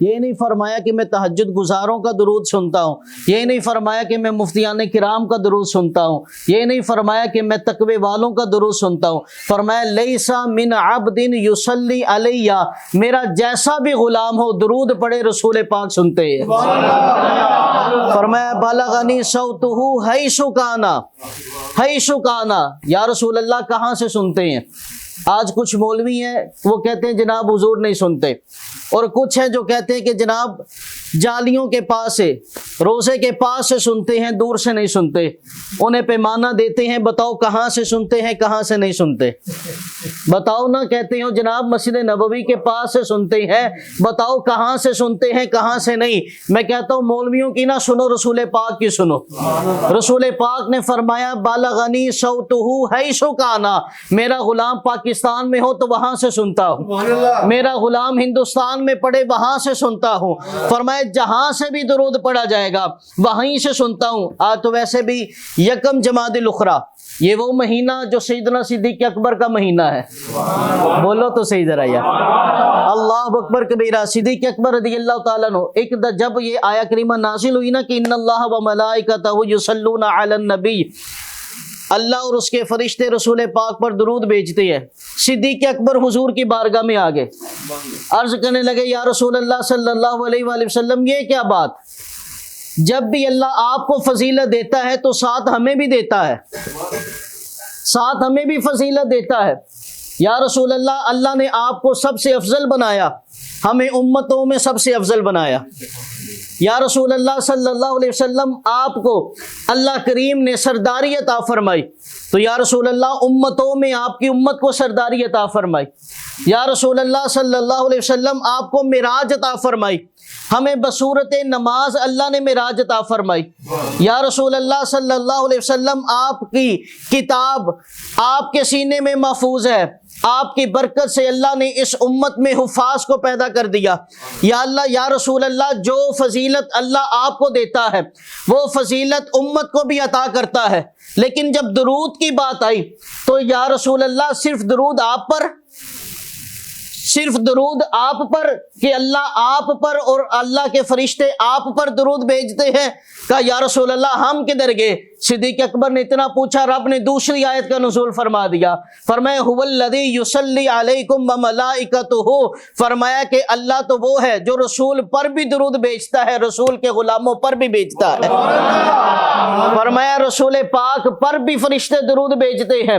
یہ نہیں فرمایا کہ میں تہجد گزاروں کا درود سنتا ہوں، یہ نہیں فرمایا کہ میں مفتیان کرام کا درود سنتا ہوں، یہ نہیں فرمایا کہ میں تقوی والوں کا درود سنتا ہوں۔ فرمایا لیسا من عبد یصلی علیہ، میرا جیسا بھی غلام ہو درود پڑھے رسول پاک سنتے ہیں۔ فرمایا بلغنی صوتہ حیث کانا، حیث کانا، یا رسول اللہ کہاں سے سنتے ہیں؟ آج کچھ مولوی ہیں وہ کہتے ہیں جناب حضور نہیں سنتے، اور کچھ ہیں جو کہتے ہیں کہ جناب جالیوں کے پاس سے، روزے کے پاس سے سنتے ہیں، دور سے نہیں سنتے۔ انہیں پیمانہ دیتے ہیں، بتاؤ کہاں سے سنتے ہیں کہاں سے نہیں سنتے، بتاؤ نا، کہتے ہو جناب مسجد نبوی کے پاس سے سنتے ہیں، بتاؤ کہاں سے سنتے ہیں کہاں سے نہیں۔ میں کہتا ہوں مولویوں کی نہ سنو، رسول پاک کی سنو۔ رسول پاک نے فرمایا بلغنی صوتہ حیث کانا، میرا غلام پاکستان میں ہو تو وہاں سے سنتا ہوں، میرا غلام ہندوستان میں پڑھے وہاں سے سنتا ہوں۔ فرمایا جہاں سے بھی درود پڑھا جائے گا وہیں سے سنتا ہوں۔ آج تو ویسے بھی یکم جمادی الاخری، یہ وہ مہینہ جو سیدنا صدیق اکبر کا مہینہ ہے، بولو تو صحیح ذرا یار، اللہ اکبر کبیرہ۔ صدیق اکبر رضی اللہ تعالیٰ عنہ جب یہ آیا کریمہ نازل ہوئی نا کہ ان اللہ و ملائکتہ یصلون علی النبی، اللہ اور اس کے فرشتے رسول پاک پر درود بھیجتے ہیں، صدیق اکبر حضور کی بارگاہ میں آگے عرض کرنے لگے یا رسول اللہ صلی اللہ علیہ وآلہ وسلم، یہ کیا بات؟ جب بھی اللہ آپ کو فضیلت دیتا ہے تو ساتھ ہمیں بھی دیتا ہے، ساتھ ہمیں بھی فضیلت دیتا ہے۔ یا رسول اللہ، اللہ نے آپ کو سب سے افضل بنایا، ہمیں امتوں میں سب سے افضل بنایا۔ یا رسول اللہ صلی اللہ علیہ وسلم، آپ کو اللہ کریم نے سرداری عطا فرمائی، تو یا رسول اللہ امتوں میں آپ کی امت کو سرداری عطا فرمائی۔ یا رسول اللہ صلی اللہ علیہ وسلم، آپ کو معراج عطا فرمائی، ہمیں بصورت نماز اللہ نے معراج عطا فرمائی۔ یا رسول اللہ صلی اللہ علیہ وسلم، آپ کی کتاب آپ کے سینے میں محفوظ ہے، آپ کی برکت سے اللہ نے اس امت میں حفاظ کو پیدا کر دیا۔ یا اللہ، یا رسول اللہ، جو فضیلت اللہ آپ کو دیتا ہے وہ فضیلت امت کو بھی عطا کرتا ہے، لیکن جب درود کی بات آئی تو یا رسول اللہ صرف درود آپ پر، صرف درود آپ پر کہ اللہ آپ پر اور اللہ کے فرشتے آپ پر درود بھیجتے ہیں؟ کہا یا رسول اللہ ہم کدھر گئے؟ صدیق اکبر نے اتنا پوچھا، رب نے دوسری آیت کا نزول فرما دیا، فرمایا هو الذی یصلی علیکم وملائکتہ، فرمایا کہ اللہ تو وہ ہے جو رسول پر بھی درود بھیجتا ہے، رسول کے غلاموں پر بھی بھیجتا ہے۔ فرمایا رسول پاک پر بھی فرشتے درود بھیجتے ہیں،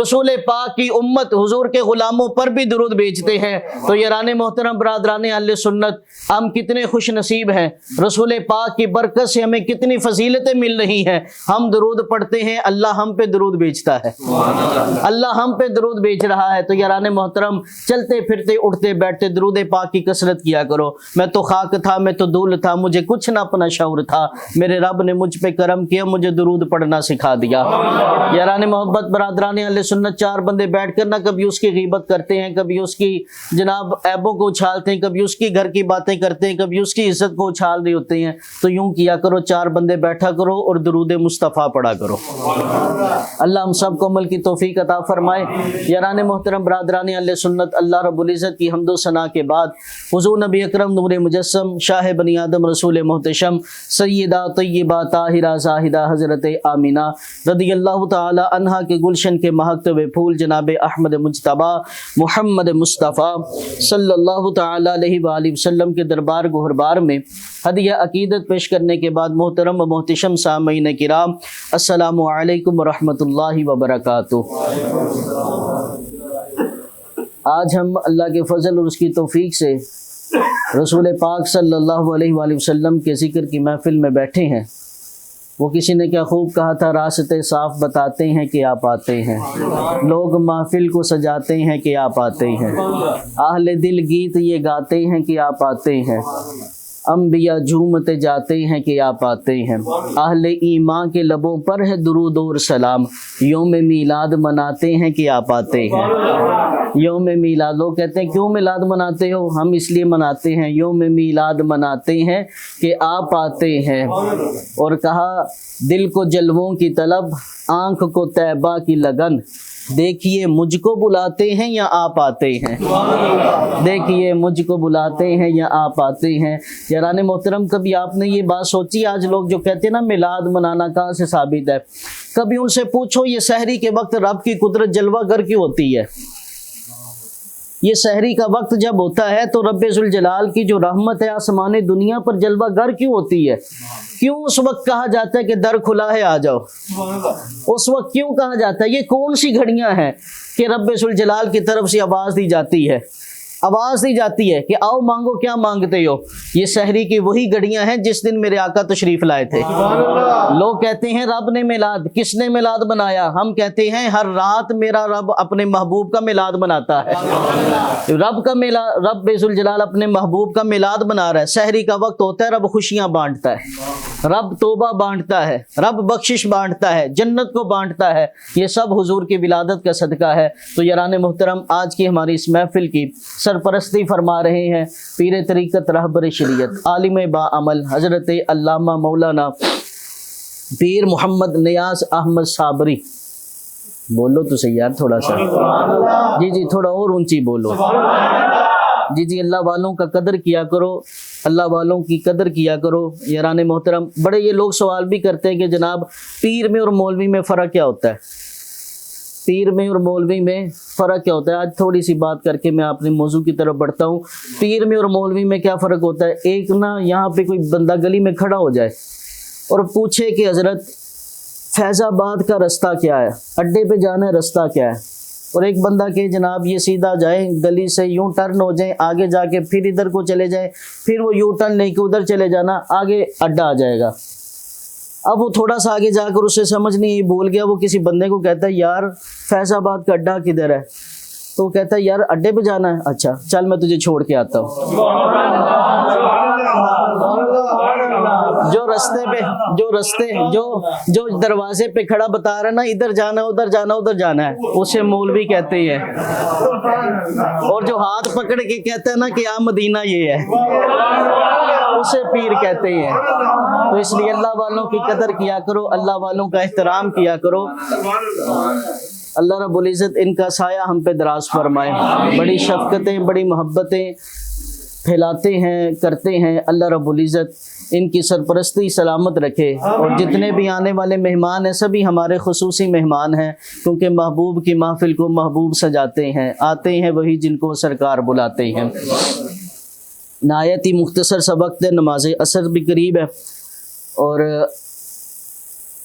رسول پاک کی امت حضور کے غلاموں پر بھی درود بھیجتے ہیں۔ تو یاران محترم، برادران اہل سنت، ہم کتنے خوش نصیب ہیں، رسول پاک کی برکت سے ہمیں کتنی فضیلتیں مل رہی ہیں۔ ہم درود پڑھتے ہیں، اللہ ہم پہ درود بھیجتا ہے، اللہ ہم پہ درود بھیج رہا ہے۔ تو یاران محترم، چلتے پھرتے اٹھتے بیٹھتے درود پاک کی کثرت کیا کرو۔ میں تو خاک تھا، میں تو دھول تھا، مجھے کچھ نہ اپنا شعور تھا، میرے رب نے مجھ پہ کرم کیا، مجھے درود پڑھنا سکھا دیا۔ یاران محبت، برادران اہل سنت، چار بندے بیٹھ کر نہ کبھی اس کی غیبت کرتے ہیں، کبھی اس کی جناب عیبوں کو اچھالتے ہیں، کبھی اس کی گھر کی باتیں کرتے ہیں، کبھی اس کی عزت کو اچھال رہے ہوتے ہیں۔ تو یوں کیا کرو، چار بندے بیٹھا کرو اور درود مصطفیٰ پڑھا کرو۔ اللہ ہم سب کو عمل کی توفیق عطا فرمائے۔ یاران محترم، برادران اہل سنت، اللہ رب العزت کی حمد و ثنا کے بعد حضور نبی اکرم نور مجسم شاہ بنی آدم رسول محتشم سیدہ طیبہ طاہرہ زاہدہ حضرت آمینہ رضی اللہ تعالی عنہا کے گلشن کے مہکتے ہوئے پھول جناب احمد مجتبی محمد مصطفیٰ صلی اللہ تعالی علیہ وآلہ وسلم کے دربار گہربار میں ہدیہ عقیدت پیش کرنے کے بعد محترم و محتشم سامعین کرام، السلام علیکم ورحمۃ اللہ وبرکاتہ۔ آج ہم اللہ کے فضل اور اس کی توفیق سے رسول پاک صلی اللہ علیہ وآلہ وسلم کے ذکر کی محفل میں بیٹھے ہیں۔ وہ کسی نے کیا خوب کہا تھا، راستے صاف بتاتے ہیں کہ آپ آتے ہیں، لوگ محفل کو سجاتے ہیں کہ آپ آتے ہیں، اہل دل گیت یہ گاتے ہیں کہ آپ آتے ہیں، انبیاء جھومتے جاتے ہیں کہ آپ آتے ہیں، اہل ایمان کے لبوں پر ہے درود اور سلام، یوم میلاد مناتے ہیں کہ آپ آتے ہیں۔ یوم میلاد، لوگ کہتے ہیں کیوں میلاد مناتے ہو؟ ہم اس لیے مناتے ہیں، یوم میلاد مناتے ہیں کہ آپ آتے ہیں۔ اور کہا دل کو جلووں کی طلب، آنکھ کو طیبہ کی لگن، دیکھیے مجھ کو بلاتے ہیں یا آپ آتے ہیں، دیکھیے مجھ کو بلاتے ہیں یا آپ آتے ہیں۔ یاران محترم، کبھی آپ نے یہ بات سوچی، آج لوگ جو کہتے ہیں نا میلاد منانا کہاں سے ثابت ہے، کبھی ان سے پوچھو یہ سحری کے وقت رب کی قدرت جلوہ گر کیوں ہوتی ہے؟ یہ سحری کا وقت جب ہوتا ہے تو رب ذوالجلال کی جو رحمت ہے آسمان دنیا پر جلوہ گر کیوں ہوتی ہے؟ کیوں اس وقت کہا جاتا ہے کہ در کھلا ہے آ جاؤ؟ اس وقت کیوں کہا جاتا ہے؟ یہ کون سی گھڑیاں ہیں کہ رب ذوالجلال کی طرف سے آواز دی جاتی ہے، آواز دی جاتی ہے کہ آؤ مانگو کیا مانگتے ہو؟ یہ سحری کی وہی گھڑیاں ہیں جس دن میرے آقا تشریف لائے تھے۔ لوگ کہتے ہیں رب نے میلاد، کس نے میلاد بنایا؟ ہم کہتے ہیں ہر رات میرا رب اپنے محبوب کا میلاد بناتا ہے، رب کا میلاد، رب ذوالجلال اپنے محبوب کا میلاد بنا رہا ہے۔ سحری کا وقت ہوتا ہے، رب خوشیاں بانٹتا ہے، رب توبہ بانٹتا ہے، رب بخشش بانٹتا ہے، جنت کو بانٹتا ہے، یہ سب حضور کی ولادت کا صدقہ ہے۔ تو یاران محترم، آج کی ہماری اس محفل کی سرپرستی فرما رہے ہیں پیر طریقت رہبر شریعت عالم با عمل حضرت علامہ مولانا پیر محمد نیاز احمد صابری۔ بولو تو صحیح یار تھوڑا سا، جی تھوڑا اور اونچی بولو، جی اللہ والوں کا قدر کیا کرو، اللہ والوں کی قدر کیا کرو۔ یاران محترم، بڑے یہ لوگ سوال بھی کرتے ہیں کہ جناب پیر میں اور مولوی میں فرق کیا ہوتا ہے؟ پیر میں اور مولوی میں فرق کیا ہوتا ہے؟ آج تھوڑی سی بات کر کے میں اپنے موضوع کی طرف بڑھتا ہوں۔ پیر میں اور مولوی میں کیا فرق ہوتا ہے؟ ایک نا یہاں پہ کوئی بندہ گلی میں کھڑا ہو جائے اور پوچھے کہ حضرت فیض آباد کا رستہ کیا ہے، اڈے پہ جانا ہے رستہ کیا ہے، اور ایک بندہ کہ جناب یہ سیدھا جائیں گلی سے یوں ٹرن ہو جائیں، آگے جا کے پھر ادھر کو چلے جائیں، پھر وہ یوں ٹرن نہیں کہ ادھر چلے جانا، آگے اڈا آ جائے گا۔ اب وہ تھوڑا سا آگے جا کر اسے سمجھ نہیں بھول گیا، وہ کسی بندے کو کہتا ہے یار فیض آباد کا اڈا کدھر ہے؟ تو وہ کہتا ہے یار اڈے پہ جانا ہے، اچھا چل میں تجھے چھوڑ کے آتا ہوں۔ جو دروازے پہ کھڑا بتا رہا ہے نا ادھر جانا ادھر جانا ادھر جانا ہے، اسے مولوی کہتے ہیں، اور جو ہاتھ پکڑ کے کہتا ہے نا کہ آ مدینہ یہ ہے، اسے پیر کہتے ہیں۔ تو اس لیے اللہ والوں کی قدر کیا کرو، اللہ والوں کا احترام کیا کرو۔ اللہ رب العزت ان کا سایہ ہم پہ دراز فرمائے، بڑی شفقتیں بڑی محبتیں پھیلاتے ہیں کرتے ہیں۔ اللہ رب العزت ان کی سرپرستی سلامت رکھے، اور جتنے بھی آنے والے مہمان ہیں سبھی ہمارے خصوصی مہمان ہیں، کیونکہ محبوب کی محفل کو محبوب سجاتے ہیں، آتے ہیں وہی جن کو سرکار بلاتے ہیں۔ نہایت ہی مختصر سا وقت ہے، نماز عصر بھی قریب ہے، اور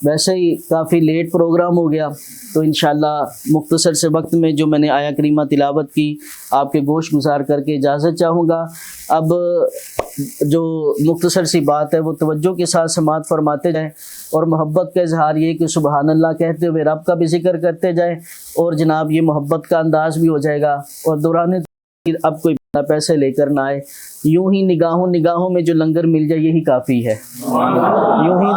ویسے ہی کافی لیٹ پروگرام ہو گیا، تو انشاءاللہ مختصر سے وقت میں جو میں نے آیا کریمہ تلاوت کی آپ کے گوش گزار کر کے اجازت چاہوں گا۔ اب جو مختصر سی بات ہے وہ توجہ کے ساتھ سماعت فرماتے جائیں، اور محبت کا اظہار یہ کہ سبحان اللہ کہتے ہوئے رب کا بھی ذکر کرتے جائیں، اور جناب یہ محبت کا انداز بھی ہو جائے گا۔ اور دوران اب کوئی پیسے لے کر نہ آئے، یوں ہی نگاہوں میں جو لنگر مل جائے یہی کافی ہے، یوں ہی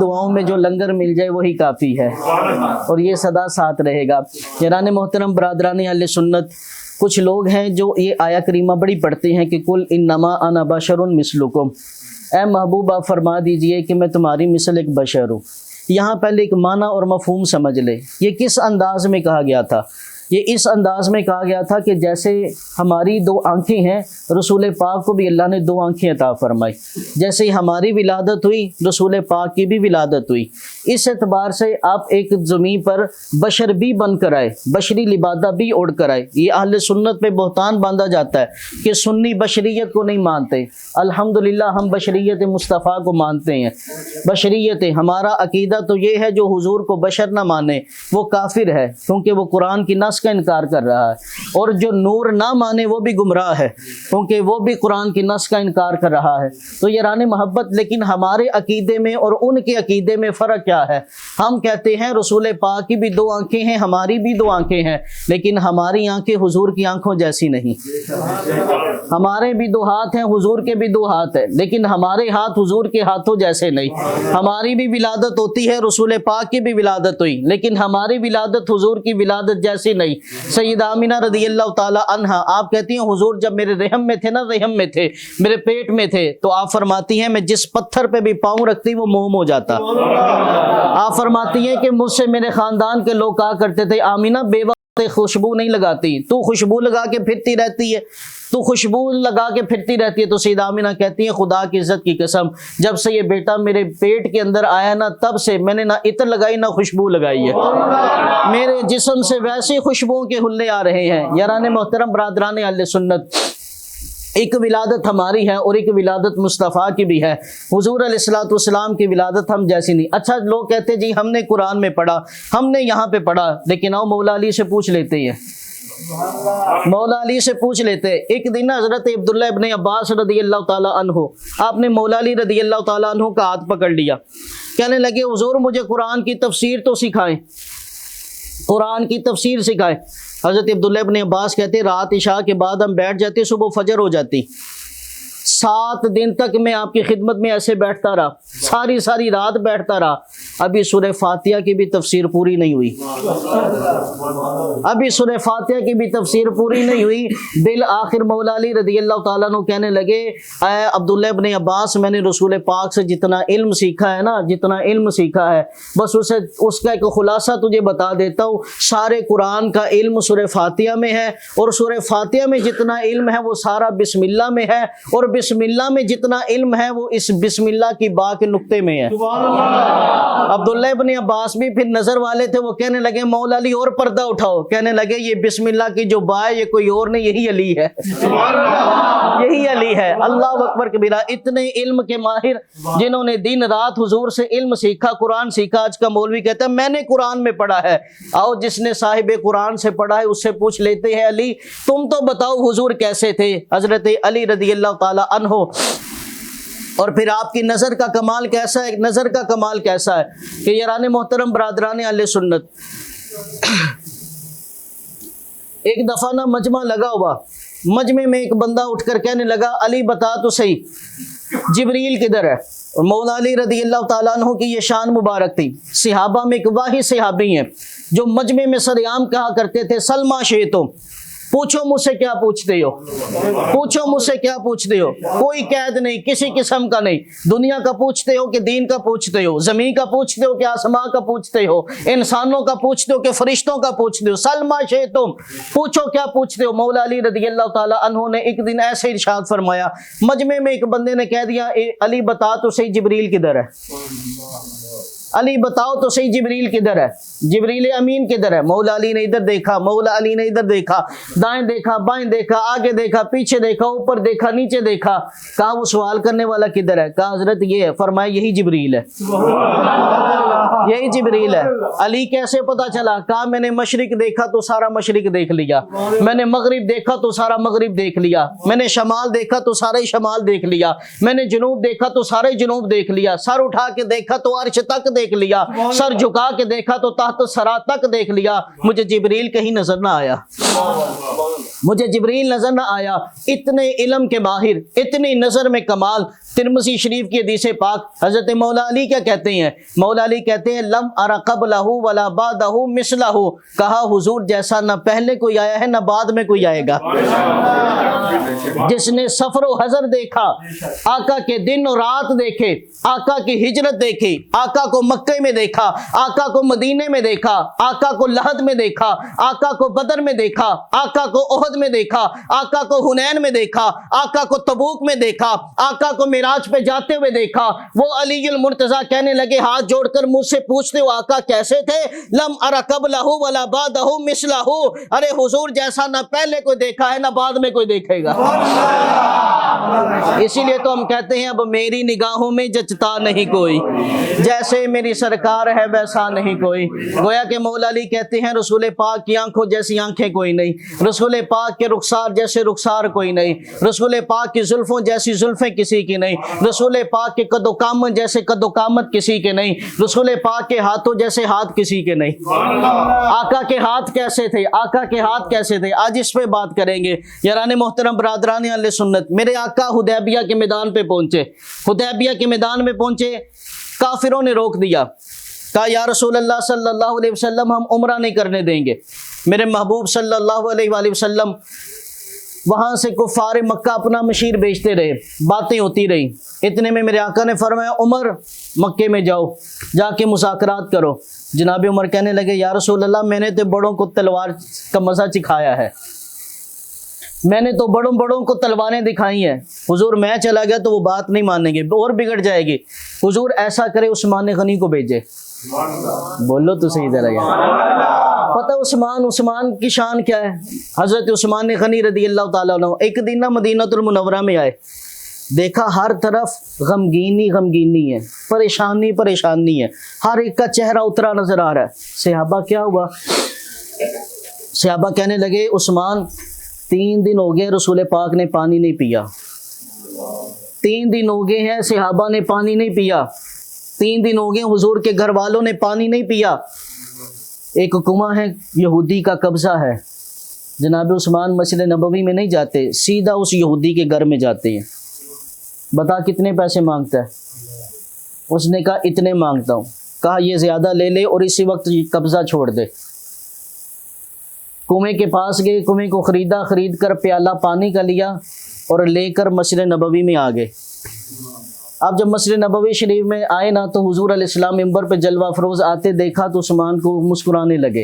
دعاؤں میں جو لنگر مل جائے وہی کافی ہے، اور یہ سدا ساتھ رہے گا۔ یاران محترم، برادران اہل سنت، کچھ لوگ ہیں جو یہ آیا کریمہ بڑی پڑھتے ہیں کہ کل انما انا بشر مثلکم، اے محبوب آپ فرما دیجئے کہ میں تمہاری مثل ایک بشر ہوں۔ یہاں پہلے ایک معنی اور مفہوم سمجھ لے، یہ کس انداز میں کہا گیا تھا؟ یہ اس انداز میں کہا گیا تھا کہ جیسے ہماری دو آنکھیں ہیں، رسول پاک کو بھی اللہ نے دو آنکھیں عطا فرمائی، جیسے ہی ہماری ولادت ہوئی رسول پاک کی بھی ولادت ہوئی۔ اس اعتبار سے آپ ایک زمین پر بشر بھی بن کر آئے، بشری لبادہ بھی اوڑھ کر آئے۔ یہ اہل سنت پہ بہتان باندھا جاتا ہے کہ سنی بشریت کو نہیں مانتے، الحمدللہ ہم بشریت مصطفیٰ کو مانتے ہیں۔ بشریت ہمارا عقیدہ تو یہ ہے جو حضور کو بشر نہ مانے وہ کافر ہے، کیونکہ وہ قرآن کی نص کا انکار کر رہا ہے، اور جو نور نہ مانے وہ بھی گمراہ ہے، کیونکہ وہ بھی قرآن کی نص کا انکار کر رہا ہے۔ تو یاران محبت، لیکن ہمارے عقیدے میں اور ان کے عقیدے میں فرق کیا ہے؟ ہم کہتے ہیں رسول پاک کی بھی دو آنکھیں ہیں، ہماری بھی دو آنکھیں ہیں، لیکن ہماری آنکھیں حضور کی آنکھوں جیسی نہیں۔ ہمارے بھی دو ہاتھ ہیں، حضور کے بھی دو ہاتھ ہیں، لیکن ہمارے ہاتھ حضور کے ہاتھوں جیسے نہیں۔ ہماری بھی ولادت ہوتی ہے، رسول پاک کی بھی ولادت ہوئی، لیکن ہماری ولادت حضور کی ولادت جیسی نہیں. سیدہ آمینہ رضی اللہ تعالی عنہا آپ کہتی ہیں حضور جب میرے رحم میں تھے نا، رحم میں تھے، میرے پیٹ میں تھے، تو آپ فرماتی ہیں میں جس پتھر پہ بھی پاؤں رکھتی وہ موم ہو جاتا. آپ فرماتی ہیں کہ مجھ سے میرے خاندان کے لوگ کہا کرتے تھے آمینہ بے وقت خوشبو نہیں لگاتی، تو خوشبو لگا کے پھرتی رہتی ہے، تو خوشبو لگا کے پھرتی رہتی ہے. تو سیدہ آمینہ کہتی ہیں خدا کی عزت کی قسم جب سے یہ بیٹا میرے پیٹ کے اندر آیا نا، تب سے میں نے نہ عطر لگائی نہ خوشبو لگائی ہے. میرے جسم سے ویسے خوشبوؤں کے حلے آ رہے ہیں. یاران محترم برادران اہل سنت، ایک ولادت ہماری ہے اور ایک ولادت مصطفیٰ کی بھی ہے. حضور علیہ الصلوۃ والسلام کی ولادت ہم جیسی نہیں. اچھا لوگ کہتے جی ہم نے قرآن میں پڑھا، ہم نے یہاں پہ پڑھا، لیکن آؤ مولا علی سے پوچھ لیتے ہیں. مولا علی سے پوچھ لیتے. ایک دن حضرت عبداللہ ابن عباس رضی اللہ تعالیٰ عنہ، آپ نے مولا علی رضی اللہ تعالیٰ عنہ کا ہاتھ پکڑ لیا، کہنے لگے حضور مجھے قرآن کی تفسیر تو سکھائیں، قرآن کی تفسیر سکھائیں. حضرت عبداللہ ابن عباس کہتے رات عشاء کے بعد ہم بیٹھ جاتے، صبح فجر ہو جاتی. 7 دن تک میں آپ کی خدمت میں ایسے بیٹھتا رہا، ساری رات بیٹھتا رہا. ابھی سورہ فاتحہ کی بھی تفسیر پوری نہیں ہوئی، ابھی سورہ فاتحہ کی بھی تفسیر پوری نہیں ہوئی. بالآخر مولا علی رضی اللہ تعالیٰ عنہ کہنے لگے اے عبداللہ ابن عباس میں نے رسول پاک سے جتنا علم سیکھا ہے نا، جتنا علم سیکھا ہے بس اس کا ایک خلاصہ تجھے بتا دیتا ہوں. سارے قرآن کا علم سورہ فاتحہ میں ہے، اور سورہ فاتحہ میں جتنا علم ہے وہ سارا بسم اللہ میں ہے، اور بسم اللہ میں جتنا علم ہے وہ اس بسم اللہ کی با کے نقطے میں ہے. عبداللہ ابن عباس بھی پھر نظر والے تھے، وہ کہنے لگے مولا علی اور پردہ اٹھاؤ. کہنے لگے یہ بسم اللہ کی جو با ہے یہ کوئی اور نہیں، یہی علی ہے، یہی علی ہے. اللہ اکبر کبیرہ. اتنے علم کے ماہر جنہوں نے دن رات حضور سے علم سیکھا، قرآن سیکھا. آج کا مولوی کہتا ہے میں نے قرآن میں پڑھا ہے. آؤ جس نے صاحب قرآن سے پڑھا ہے اس سے پوچھ لیتے ہیں علی تم تو بتاؤ حضور کیسے تھے. حضرت علی رضی اللہ تعالی عنہ. اور پھر آپ کی نظر کا کمال کیسا ہے، نظر کا کمال کیسا ہے کہ یاران محترم برادران اہل سنت، ایک دفعہ نا مجمع لگا ہوا، مجمع میں ایک بندہ اٹھ کر کہنے لگا علی بتا تو صحیح جبریل کدھر ہے. اور مولا علی رضی اللہ تعالیٰ عنہ کی یہ شان مبارک تھی. صحابہ میں ایک واحد صحابی ہیں جو مجمع میں سرعام کہا کرتے تھے سلما شیتو، پوچھو مجھ سے کیا پوچھتے ہو، پوچھو مجھ سے کیا پوچھتے ہو. کوئی قید نہیں، کسی قسم کا نہیں. دنیا کا پوچھتے ہو کہ دین کا پوچھتے ہو، زمین کا پوچھتے ہو کہ آسمان کا پوچھتے ہو، انسانوں کا پوچھتے ہو کہ فرشتوں کا پوچھتے ہو. سلما شیتم، پوچھو کیا پوچھتے ہو. مولا علی رضی اللہ تعالی عنہ نے ایک دن ایسے ارشاد فرمایا، مجمع میں ایک بندے نے کہہ دیا علی بتا تو صحیح جبریل کدھر ہے، علی بتاؤ تو صحیح جبریل کدھر ہے، جبریل امین کدھر ہے. مولا علی نے ادھر دیکھا، مولا علی نے ادھر دیکھا، دائیں دیکھا، بائیں دیکھا، آگے دیکھا، پیچھے دیکھا، اوپر دیکھا، نیچے دیکھا. کہا وہ سوال کرنے والا کدھر ہے؟ کہا حضرت یہ ہے. فرمایا یہی جبریل ہے، یہی جبریل ہے. علی کیسے پتا چلا؟ کہا میں نے مشرق دیکھا تو سارا مشرق دیکھ لیا، میں نے مغرب دیکھا تو سارا مغرب دیکھ لیا، میں نے شمال دیکھا تو سارا ہی شمال دیکھ لیا، میں نے جنوب دیکھا تو سارا ہی جنوب دیکھ لیا، سر اٹھا کے دیکھا تو عرش تک دیکھ لیا، سر جھکا کے دیکھا تو تحت سرا تک دیکھ لیا. مجھے جبریل کہیں نظر نہ آیا، مجھے جبریل نظر نہ آیا. اتنے علم کے ماہر، اتنی نظر میں کمال. ترمذی شریف کی حدیث پاک حضرت مولا علی کیا کہتے ہیں؟ مولا علی کہتے ہیں لم ارى قبلہ ولا بعدہ مثلہ. کہا حضور جیسا نہ پہلے کوئی آیا ہے نہ بعد میں کوئی آئے گا. جس نے سفر و حضر دیکھا، آقا کے دن و رات دیکھے، آقا کی ہجرت دیکھی، آقا کو مکے میں دیکھا، آقا کو مدینے میں دیکھا، آقا کو لحد میں دیکھا، آقا کو بدر میں دیکھا، آقا کو احد میں دیکھا، آقا کو حنین میں دیکھا، آقا کو تبوک میں دیکھا، آقا کو معراج پہ جاتے ہوئے دیکھا. وہ علی المرتضیٰ کہنے لگے ہاتھ جوڑ کر مجھ سے پوچھتے ہو آقا کیسے تھے؟ لم ارى قبلہ ولا بعدہ مثلہ. ارے حضور جیسا نہ پہلے کوئی دیکھا ہے نہ بعد میں کوئی دیکھے گا. اسی لیے تو ہم کہتے ہیں اب میری نگاہوں میں جچتا نہیں کوئی، جیسے میری سرکار ہے ویسا نہیں کوئی. گویا کہ مولا علی کہتے ہیں رسول پاک کی آنکھوں جیسی آنکھیں کوئی نہیں، رسول پاک کے رخسار جیسے رخسار کوئی نہیں، رسول پاک کی زلفوں جیسی زلفیں کسی کی نہیں، رسول پاک کے قد و قامت جیسے قد و قامت کسی کے نہیں، رسول پاک کے ہاتھوں جیسے ہاتھ کسی کے نہیں. آقا کے ہاتھ کیسے تھے؟ آقا کے ہاتھ کیسے تھے؟ آج اس پہ بات کریں گے. یاران محترم برادران اہل سنت، میرے آقا حدیبیہ کے میدان پہ پہنچے، حدیبیہ کے میدان میں پہنچے، کافروں نے روک دیا. کہا یا رسول اللہ صلی اللہ علیہ وسلم ہم عمرہ نہیں کرنے دیں گے۔ میرے محبوب صلی اللہ علیہ وآلہ وسلم وہاں سے کفار مکہ اپنا مشیر بیچتے رہے، باتیں ہوتی رہی۔ اتنے میں میرے آقا نے فرمایا عمر مکے میں جاؤ، جا کے مذاکرات کرو۔ جناب عمر کہنے لگے یا رسول اللہ میں نے تو بڑوں کو تلوار کا مزہ چکھایا ہے، میں نے تو بڑوں کو تلواریں دکھائی ہیں، حضور میں چلا گیا تو وہ بات نہیں مانیں گے اور بگڑ جائے گی، حضور ایسا کرے عثمان غنی کو بھیجے۔ بولو تو صحیح ذرا یار، پتہ عثمان کی شان کیا ہے؟ حضرت عثمان غنی رضی اللہ تعالیٰ عنہ ایک دن نہ مدینہ المنورہ میں آئے، دیکھا ہر طرف غمگینی ہے، پریشانی ہے، ہر ایک کا چہرہ اترا نظر آ رہا ہے۔ صحابہ کیا ہوا؟ صحابہ کہنے لگے عثمان 3 دن ہو گئے رسول پاک نے پانی نہیں پیا، 3 دن ہو گئے ہیں صحابہ نے پانی نہیں پیا، 3 دن ہو گئے حضور کے گھر والوں نے پانی نہیں پیا۔ ایک کنواں ہے یہودی کا قبضہ ہے، جناب عثمان مسجد نبوی میں نہیں جاتے، سیدھا اس یہودی کے گھر میں جاتے ہیں۔ بتا کتنے پیسے مانگتا ہے؟ اس نے کہا اتنے مانگتا ہوں۔ کہا یہ زیادہ لے لے اور اسی وقت قبضہ چھوڑ دے۔ کنویں کے پاس گئے، کنویں کو خرید کر پیالہ پانی کا لیا اور لے کر مسجد نبوی میں آ گئے۔ اب جب مسجد نبوی شریف میں آئے نا تو حضور علیہ السلام منبر پہ جلوہ افروز آتے دیکھا تو عثمان کو مسکرانے لگے،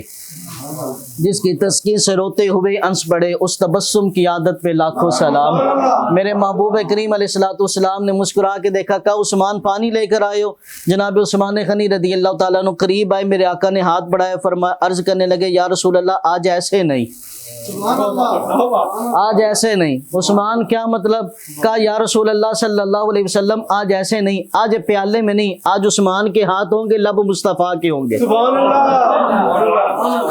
جس کی تسکین سے روتے ہوئے انس پڑے، اس تبسم کی عادت پہ لاکھوں سلام۔ میرے محبوب کریم علیہ السلام نے مسکرا کے دیکھا، کہا عثمان پانی لے کر آئے ہو؟ جناب عثمان غنی رضی اللہ تعالیٰ عنہ قریب آئے، میرے آقا نے ہاتھ بڑھایا، فرمایا عرض کرنے لگے یا رسول اللہ آج ایسے نہیں، آج ایسے نہیں۔ عثمان کیا مطلب؟ کہا یا رسول اللہ صلی اللہ علیہ وسلم آج ایسے نہیں، آج پیالے میں نہیں، آج عثمان کے ہاتھ ہوں گے، لب مصطفیٰ کے ہوں گے،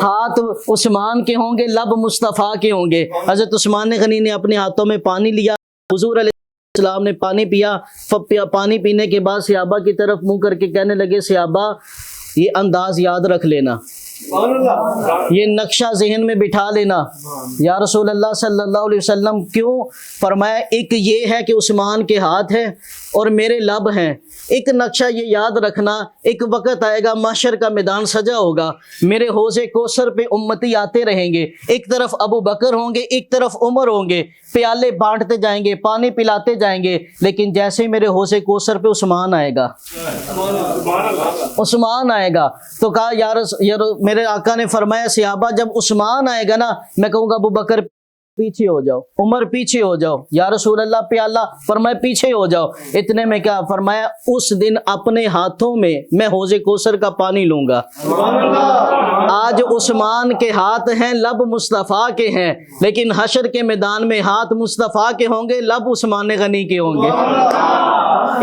ہاتھ عثمان کے ہوں گے، لب مصطفیٰ کے ہوں گے۔ حضرت عثمان غنی نے اپنے ہاتھوں میں پانی لیا، حضور علیہ السلام نے پانی پیا۔ پانی پینے کے بعد صحابہ کی طرف منہ کر کے کہنے لگے صحابہ یہ انداز یاد رکھ لینا، یہ نقشہ ذہن میں بٹھا لینا۔ یا رسول اللہ صلی اللہ علیہ وسلم کیوں؟ فرمایا ایک یہ ہے کہ عثمان کے ہاتھ ہیں اور میرے لب ہیں، ایک نقشہ یہ یاد رکھنا، ایک وقت آئے گا محشر کا میدان سجا ہوگا، میرے حوض کوثر پہ امتی آتے رہیں گے، ایک طرف ابو بکر ہوں گے، ایک طرف عمر ہوں گے، پیالے بانٹتے جائیں گے، پانی پلاتے جائیں گے، لیکن جیسے ہی میرے حوض کوثر پہ عثمان آئے گا، عثمان آئے گا تو کہا میرے آقا نے فرمایا صحابہ جب عثمان آئے گا نا میں کہوں گا ابو بکر پیچھے ہو جاؤ، عمر پیچھے ہو جاؤ، یا رسول اللہ پیالہ، فرمایا پیچھے ہو جاؤ۔ اتنے میں کیا فرمایا اس دن اپنے ہاتھوں میں حوض کوثر کا پانی لوں گا۔ آج عثمان کے ہاتھ ہیں، لب مصطفیٰ کے ہیں، لیکن حشر کے میدان میں ہاتھ مصطفیٰ کے ہوں گے، لب عثمان غنی کے ہوں گے۔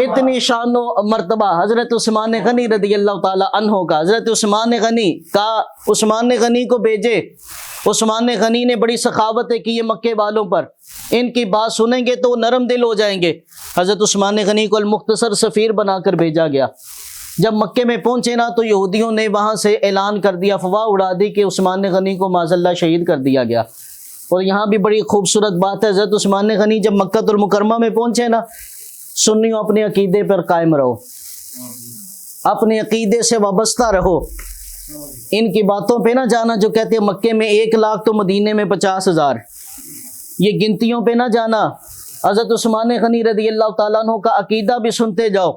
اتنی شان و مرتبہ حضرت عثمان غنی رضی اللہ تعالی عنہ کا۔ حضرت عثمان غنی کا عثمان غنی کو بھیجے، عثمان غنی نے بڑی سخاوتیں کی مکے والوں پر، ان کی بات سنیں گے تو نرم دل ہو جائیں گے۔ حضرت عثمان غنی کو المختصر سفیر بنا کر بھیجا گیا۔ جب مکے میں پہنچے نا تو یہودیوں نے وہاں سے اعلان کر دیا، افواہ اڑا دی کہ عثمان غنی کو معاذ اللہ شہید کر دیا گیا۔ اور یہاں بھی بڑی خوبصورت بات ہے، حضرت عثمان غنی جب مکہ المکرمہ میں پہنچے نا، سنیوں اپنے عقیدے پر قائم رہو، اپنے عقیدے سے وابستہ رہو، ان کی باتوں پہ نہ جانا جو کہتے ہیں مکے میں 1 لاکھ تو مدینے میں 50,000، یہ گنتیوں پہ نہ جانا۔ حضرت عثمان غنی رضی اللہ تعالیٰ عنہ کا عقیدہ بھی سنتے جاؤ۔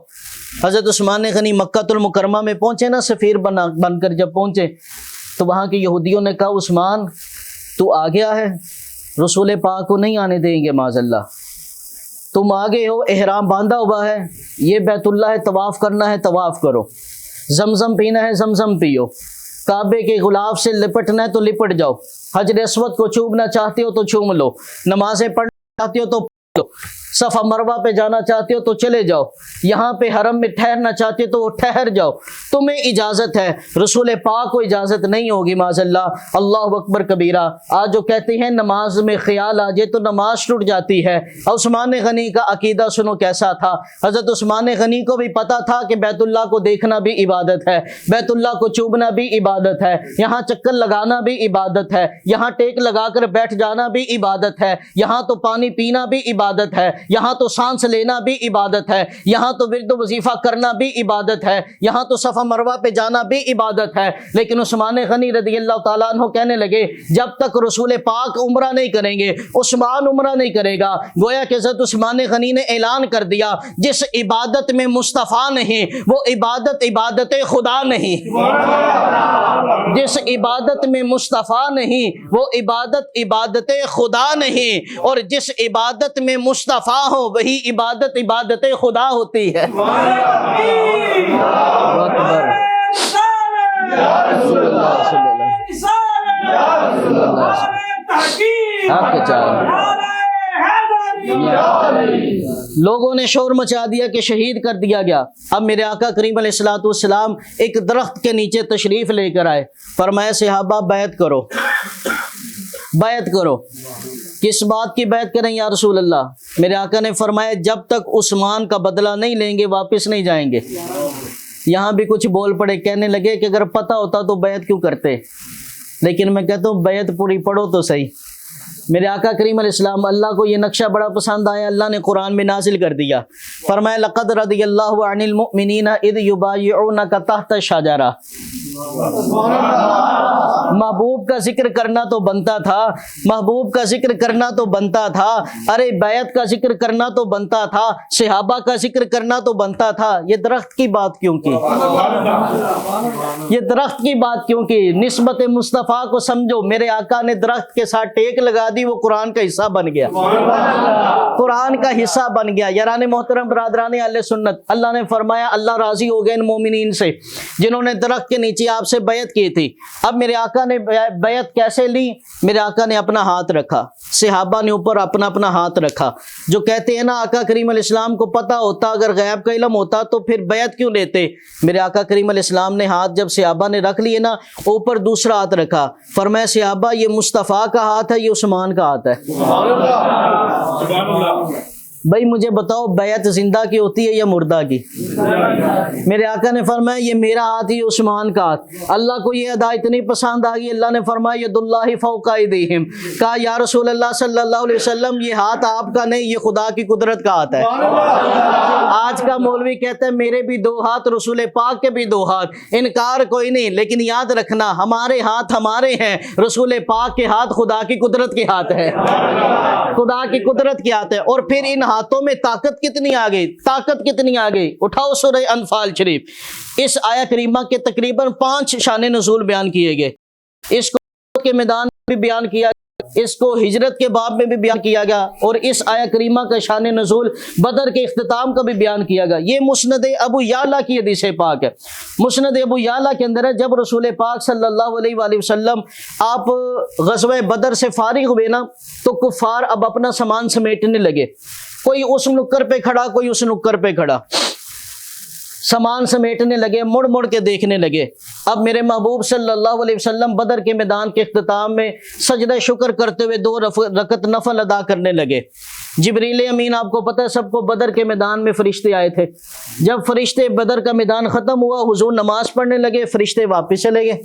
حضرت عثمان غنی مکہ المکرمہ میں پہنچے نا، سفیر بن کر جب پہنچے تو وہاں کے یہودیوں نے کہا عثمان تو آ گیا ہے، رسول پاک کو نہیں آنے دیں گے معاذ اللہ، تم آگے ہو، احرام باندھا ہوا ہے، یہ بیت اللہ ہے، طواف کرنا ہے طواف کرو، زمزم پینا ہے زمزم پیو، کعبے کے غلاف سے لپٹنا ہے تو لپٹ جاؤ، حجر اسود کو چومنا چاہتے ہو تو چوم لو، نمازیں پڑھنا چاہتے ہو تو پڑھ لو، صفا مروہ پہ جانا چاہتے ہو تو چلے جاؤ، یہاں پہ حرم میں ٹھہرنا چاہتے ہو تو ٹھہر جاؤ، تمہیں اجازت ہے، رسول پاک کو اجازت نہیں ہوگی معاذ اللہ۔ اللہ اکبر کبیرہ۔ آج جو کہتے ہیں نماز میں خیال آ جائے تو نماز ٹوٹ جاتی ہے۔ عثمان غنی کا عقیدہ سنو کیسا تھا۔ حضرت عثمان غنی کو بھی پتا تھا کہ بیت اللہ کو دیکھنا بھی عبادت ہے، بیت اللہ کو چومنا بھی عبادت ہے، یہاں چکر لگانا بھی عبادت ہے، یہاں ٹیک لگا کر بیٹھ جانا بھی عبادت ہے، یہاں تو پانی پینا بھی عبادت ہے۔ یہاں تو سانس لینا بھی عبادت ہے، یہاں تو ورد و وظیفہ کرنا بھی عبادت ہے، یہاں تو صفا مروہ پہ جانا بھی عبادت ہے۔ لیکن عثمان غنی رضی اللہ تعالیٰ عنہ کہنے لگے جب تک رسول پاک عمرہ نہیں کریں گے عثمان عمرہ نہیں کرے گا۔ گویا کہ حضرت عثمان غنی نے اعلان کر دیا جس عبادت میں مصطفیٰ نہیں وہ عبادت عبادت خدا نہیں، جس عبادت میں مصطفیٰ نہیں وہ عبادت عبادت خدا نہیں، اور جس عبادت میں مصطفیٰ ہو وہی عبادت عبادت خدا ہوتی ہے۔ آپ کے چاہے لوگوں نے شور مچا دیا کہ شہید کر دیا گیا۔ اب میرے آقا کریم علیہ الصلوۃ والسلام ایک درخت کے نیچے تشریف لے کر آئے، فرمایا صحابہ بیعت کرو، بیعت کرو۔ کس بات کی بیعت کریں یا رسول اللہ؟ میرے آقا نے فرمایا جب تک عثمان کا بدلہ نہیں لیں گے واپس نہیں جائیں گے۔ یہاں بھی کچھ بول پڑے، کہنے لگے کہ اگر پتہ ہوتا تو بیعت کیوں کرتے، لیکن میں کہتا ہوں بیعت پوری پڑھو تو صحیح۔ میرے آقا کریم علیہ السلام اللہ کو یہ نقشہ بڑا پسند آیا، اللہ نے قرآن میں نازل کر دیا، فرمایا لقد رضی اللہ عن المؤمنین اذ یبایعونک تحت الشجرہ۔ محبوب کا ذکر کرنا تو بنتا تھا، محبوب کا ذکر کرنا تو بنتا تھا، ارے بیعت کا ذکر کرنا تو بنتا تھا، صحابہ کا ذکر کرنا تو بنتا تھا، یہ درخت کی بات کیوں کی؟ یہ درخت کی بات کیوں کی؟ نسبت مصطفیٰ کو سمجھو۔ میرے آقا نے درخت کے ساتھ ٹیک لگا دی، وہ قرآن کا حصہ بن گیا، قرآن کا حصہ بن گیا۔ یاران محترم برادران اہل سنت، اللہ نے فرمایا اللہ راضی ہو گئے ان مومنین سے جنہوں نے درخت کے نیچے آپ سے بیعت کی تھی۔ اب میرے آقا نے بیعت کیسے لی؟ میرے آقا نے اپنا ہاتھ رکھا، صحابہ نے اوپر اپنا اپنا ہاتھ رکھا۔ جو کہتے ہیں نا آقا کریم علیہ السلام کو پتہ ہوتا، اگر غیب کا علم ہوتا تو پھر بیعت کیوں لیتے؟ میرے آقا کریم علیہ السلام نے ہاتھ جب صحابہ نے رکھ لیے نا، اوپر دوسرا ہاتھ رکھا، فرمایا صحابہ یہ مصطفیٰ کا ہاتھ ہے، یہ عثمان کا ہاتھ ہے۔ بھائی مجھے بتاؤ بیعت زندہ کی ہوتی ہے یا مردہ کی؟ میرے آقا نے فرمایا یہ میرا ہاتھ ہی عثمان کا ہاتھ۔ اللہ کو یہ ادا اتنی پسند آ گئی، اللہ نے فرمایا ید اللہ فوق ایدیہم، کہا یا رسول اللہ صلی اللہ علیہ وسلم یہ ہاتھ آپ کا نہیں، یہ خدا کی قدرت کا ہاتھ ہے۔ آج کا مولوی کہتا ہے میرے بھی دو ہاتھ، رسول پاک کے بھی دو ہاتھ، انکار کوئی نہیں، لیکن یاد رکھنا ہمارے ہاتھ ہمارے ہیں، رسول پاک کے ہاتھ خدا کی قدرت کے ہاتھ ہے، خدا کی قدرت کے ہاتھ ہے۔ اور پھر ان ہاتھوں میں طاقت کتنی آ گئی، طاقت کتنی آ گئی؟ اٹھاؤ سورہ انفال شریف، اس آیہ کریمہ کے تقریباً 5 شان نزول بیان کیے گئے۔ اس کو کے میدان میں بھی بیان کیا گیا، اس کو ہجرت کے باب میں بھی بیان کیا گیا، اور اس آیہ کریمہ کا شان نزول بدر کے اختتام کا بھی بیان کیا گیا۔ یہ مسند ابو یعلا کی حدیث پاک ہے۔ مسند ابو یعلا کے اندر ہے جب رسول پاک صلی اللہ علیہ وآلہ وسلم آپ غزوہ بدر سے فارغ ہوئے نا، تو کفار اب اپنا سامان سمیٹنے لگے، کوئی اس نکر پہ کھڑا کوئی اس نکر پہ کھڑا، سامان سمیٹنے لگے، مڑ مڑ کے دیکھنے لگے۔ اب میرے محبوب صلی اللہ علیہ وسلم بدر کے میدان کے اختتام میں سجدہ شکر کرتے ہوئے 2 رکعت نفل ادا کرنے لگے۔ جبریل امین آپ کو پتہ ہے سب کو بدر کے میدان میں فرشتے آئے تھے۔ جب فرشتے بدر کا میدان ختم ہوا، حضور نماز پڑھنے لگے، فرشتے واپس چلے گئے،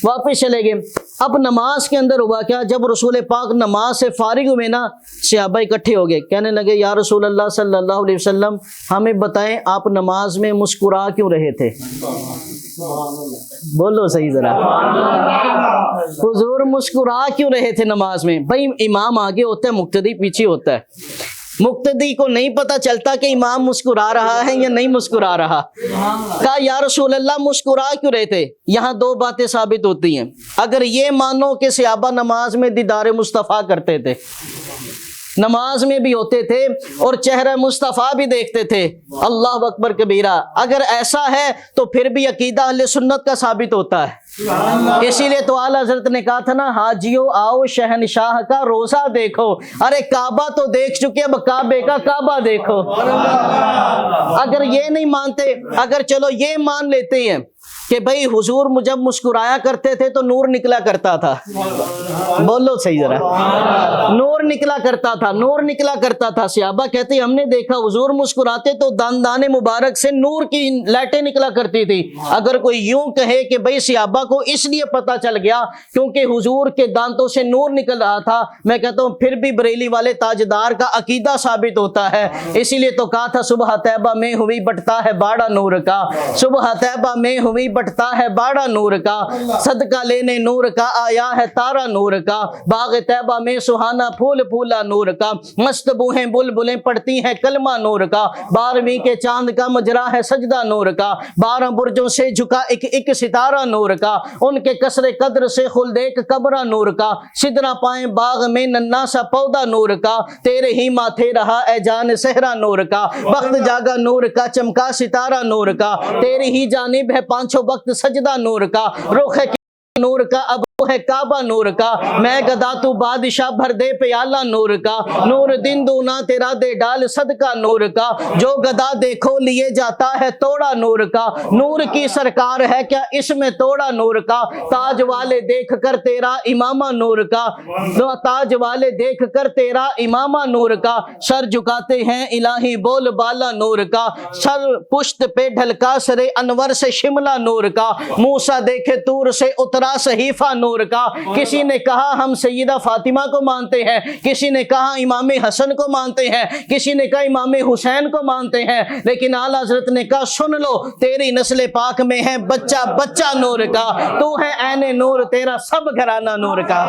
واپس چلے گئے۔ اب نماز کے اندر ہوا کیا، جب رسول پاک نماز سے فارغ ہوئے نا، صحابہ اکٹھے ہو گئے، کہنے لگے یا رسول اللہ صلی اللہ علیہ وسلم ہمیں بتائیں آپ نماز میں مسکرا کیوں رہے تھے؟ بولو صحیح ذرا، حضور مسکرا کیوں رہے تھے نماز میں؟ بھائی امام آگے ہوتا ہے، مقتدی پیچھے ہوتا ہے، مقتدی کو نہیں پتا چلتا کہ امام مسکرا رہا ہے یا نہیں مسکرا رہا۔ کہا یا رسول اللہ مسکرا کیوں رہے تھے؟ یہاں 2 باتیں ثابت ہوتی ہیں۔ اگر یہ مانو کہ صحابہ نماز میں دیدار مصطفیٰ کرتے تھے، نماز میں بھی ہوتے تھے اور چہرہ مصطفیٰ بھی دیکھتے تھے، اللہ اکبر کبیرہ، اگر ایسا ہے تو پھر بھی عقیدہ اہل سنت کا ثابت ہوتا ہے۔ اسی لیے تو اعلیٰ حضرت نے کہا تھا نا حاجیو آؤ شہنشاہ کا روزہ دیکھو، ارے کعبہ تو دیکھ چکے، اب کعبے کا کعبہ دیکھو۔ اگر یہ نہیں مانتے، اگر چلو یہ مان لیتے ہیں کہ بھائی حضور جب مسکرایا کرتے تھے تو نور نکلا کرتا تھا. بولو صحیح ذرا. نور نکلا کرتا تھا, نور نکلا کرتا تھا. صحابہ کہتے ہیں ہم نے دیکھا حضور مسکراتے تو دندان مبارک سے نور کی لائٹیں نکلا کرتی تھی. اگر کوئی یوں کہے کہ بھائی صحابہ کو اس لیے پتا چل گیا کیونکہ حضور کے دانتوں سے نور نکل رہا تھا, میں کہتا ہوں پھر بھی بریلی والے تاجدار کا عقیدہ ثابت ہوتا ہے. اسی لیے تو کہا تھا صبح طیبہ میں ہوئی بٹتا ہے باڑا نور کا, صبح طیبہ میں ہوئی بٹتا ہے باڑا نور کا, صدقہ لینے نور کا آیا ہے تارا نور کا, باغ طیبہ میں سہانا پھول پھولا نور کا, مست بوہیں بلبلیں پڑتی ہیں کلمہ نور کا, 12ویں کے چاند کا مجرا ہے سجدہ نور کا, 12 برجوں سے جھکا ایک ایک ستارہ نور کا, ان کے کسر قدر سے خلد ایک قبرہ نور کا, سدرا پائیں باغ میں ننا سا پودا نور کا, تیرے ہی ماتھے رہا اے جان صحرا نور کا, وقت جاگا نور کا چمکا ستارہ نور کا, تیری ہی جانب ہے پانچوں وقت سجدہ نور کا, رخ نور کا اب ہے کعبہ نور کا, میں گدا تو بادشاہ بھر دے پیالہ نور کا, نور دن دونا تیرا دے ڈال صدقہ نور کا, جو گدا دیکھو لیے جاتا ہے توڑا نور کا, نور کی سرکار ہے کیا اس میں توڑا نور کا, تاج والے دیکھ کر تیرا امامہ نور کا, تاج والے دیکھ کر تیرا امامہ نور کا, سر جھکاتے ہیں الہی بول بالا نور کا, سر پشت پہ ڈھلکا سر انور سے شملہ نور کا, موسیٰ دیکھے طور سے اترا صحیفہ نور کا. کسی نے کہا ہم سیدہ فاطمہ کو مانتے ہیں, کسی نے کہا امام حسن کو مانتے ہیں, کسی نے کہا امام حسین کو مانتے ہیں, لیکن اعلیٰ حضرت نے کہا سن لو تیری نسل پاک میں ہے بچہ بچہ نور کا, تو ہے عین نور تیرا سب گھرانہ نور کا.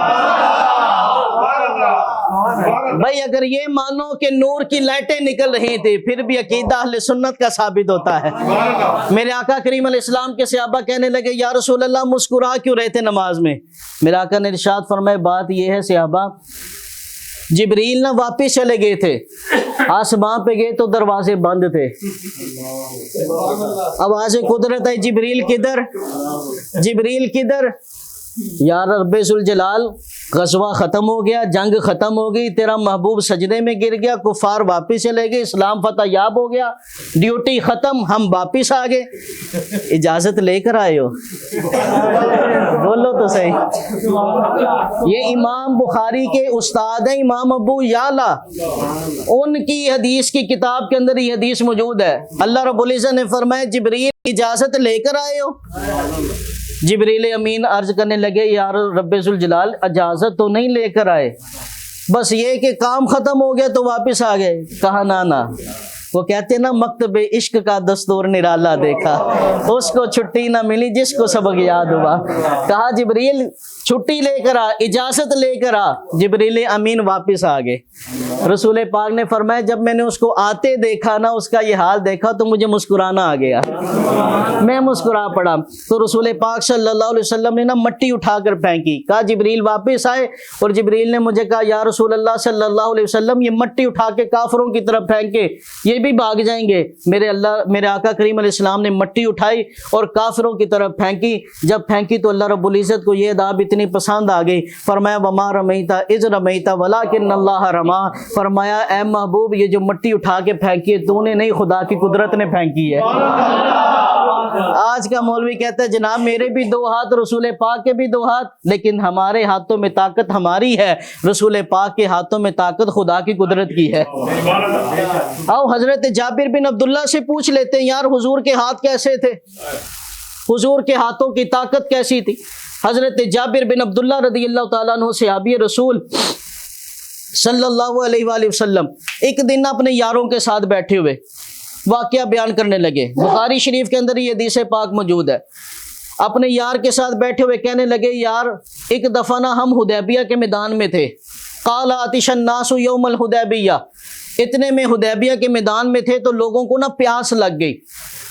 بھائی اگر یہ مانو کہ نور کی لائٹیں نکل رہی تھی پھر بھی عقیدہ اہل سنت کا ثابت ہوتا ہے. میرے آقا کریم علیہ السلام کے صحابہ کہنے لگے یا رسول اللہ مسکرا کیوں رہے تھے نماز میں؟ میرے آقا نے ارشاد فرمائے بات یہ ہے صحابہ, جبریل نہ واپس چلے گئے تھے, آسمان پہ گئے تو دروازے بند تھے, آواز قدرت ہے جبریل کدھر, جبریل کدھر, یا رب ذوالجلال غزوہ ختم ہو گیا, جنگ ختم ہو گئی, تیرا محبوب سجدے میں گر گیا, کفار واپس چلے گئے, اسلام فتح یاب ہو گیا, ڈیوٹی ختم, ہم واپس آ گئے, اجازت لے کر آئے ہو؟ بولو تو صحیح. یہ امام بخاری کے استاد ہیں امام ابو یعلا, ان کی حدیث کی کتاب کے اندر یہ حدیث موجود ہے. اللہ رب العزت نے فرمایا جبریل اجازت لے کر آئے ہو؟ جبریل امین عرض کرنے لگے یا رب ذوالجلال اجازت تو نہیں لے کر آئے, بس یہ کہ کام ختم ہو گیا تو واپس آ گئے. کہا نا, وہ کہتے نا مکتب عشق کا دستور نرالا دیکھا, اس کو چھٹی نہ ملی جس کو سبق یاد ہوا. کہا جبریل چھٹی لے کر آ, اجازت لے کر آ. جبریل امین واپس آ گئے. رسول پاک نے فرمایا جب میں نے اس کو آتے دیکھا نا, اس کا یہ حال دیکھا تو مجھے مسکرانا آ گیا, میں مسکرا پڑا. تو رسول پاک صلی اللہ علیہ وسلم نے نا مٹی اٹھا کر پھینکی. کہا جبریل واپس آئے, اور جبریل نے مجھے کہا یا رسول اللہ صلی اللہ علیہ وسلم یہ مٹی اٹھا کے کافروں کی طرف پھینکے, یہ بھی بھاگ جائیں گے. میرے آقا کریم علیہ السلام نے مٹی اٹھائی اور کافروں کی طرف پھینکی. جب پھینکی تو اللہ رب العزت کو یہ اداب اتنی پسند آ گئی, فرمایا وما رمیتا اذ رمیتا ولکن اللہ رما. فرمایا اے محبوب یہ جو مٹی اٹھا کے پھینکی ہے تو نے نہیں, خدا کی قدرت نے پھینکی ہے. آج کا مولوی کہتا ہے جناب میرے بھی 2 ہاتھ, رسول پاک کے بھی 2 ہاتھ, لیکن ہمارے ہاتھوں میں طاقت ہماری ہے, رسول پاک کے ہاتھوں میں طاقت خدا کی قدرت کی ہے. آؤ حضرت جابر بن عبداللہ سے پوچھ لیتے ہیں یار حضور کے ہاتھ کیسے تھے, حضور کے ہاتھوں کی طاقت کیسی تھی. حضرت جابر بن عبداللہ رضی اللہ تعالیٰ عنہ صحابی رسول صلی اللہ علیہ وآلہ وسلم ایک دن اپنے یاروں کے ساتھ بیٹھے ہوئے واقعہ بیان کرنے لگے. بخاری شریف کے اندر یہ حدیث پاک موجود ہے. اپنے یار کے ساتھ بیٹھے ہوئے کہنے لگے یار ایک دفعہ نا ہم حدیبیہ کے میدان میں تھے. قال آتش الناس یوم الحدیبیہ, اتنے میں حدیبیہ کے میدان میں تھے تو لوگوں کو نا پیاس لگ گئی.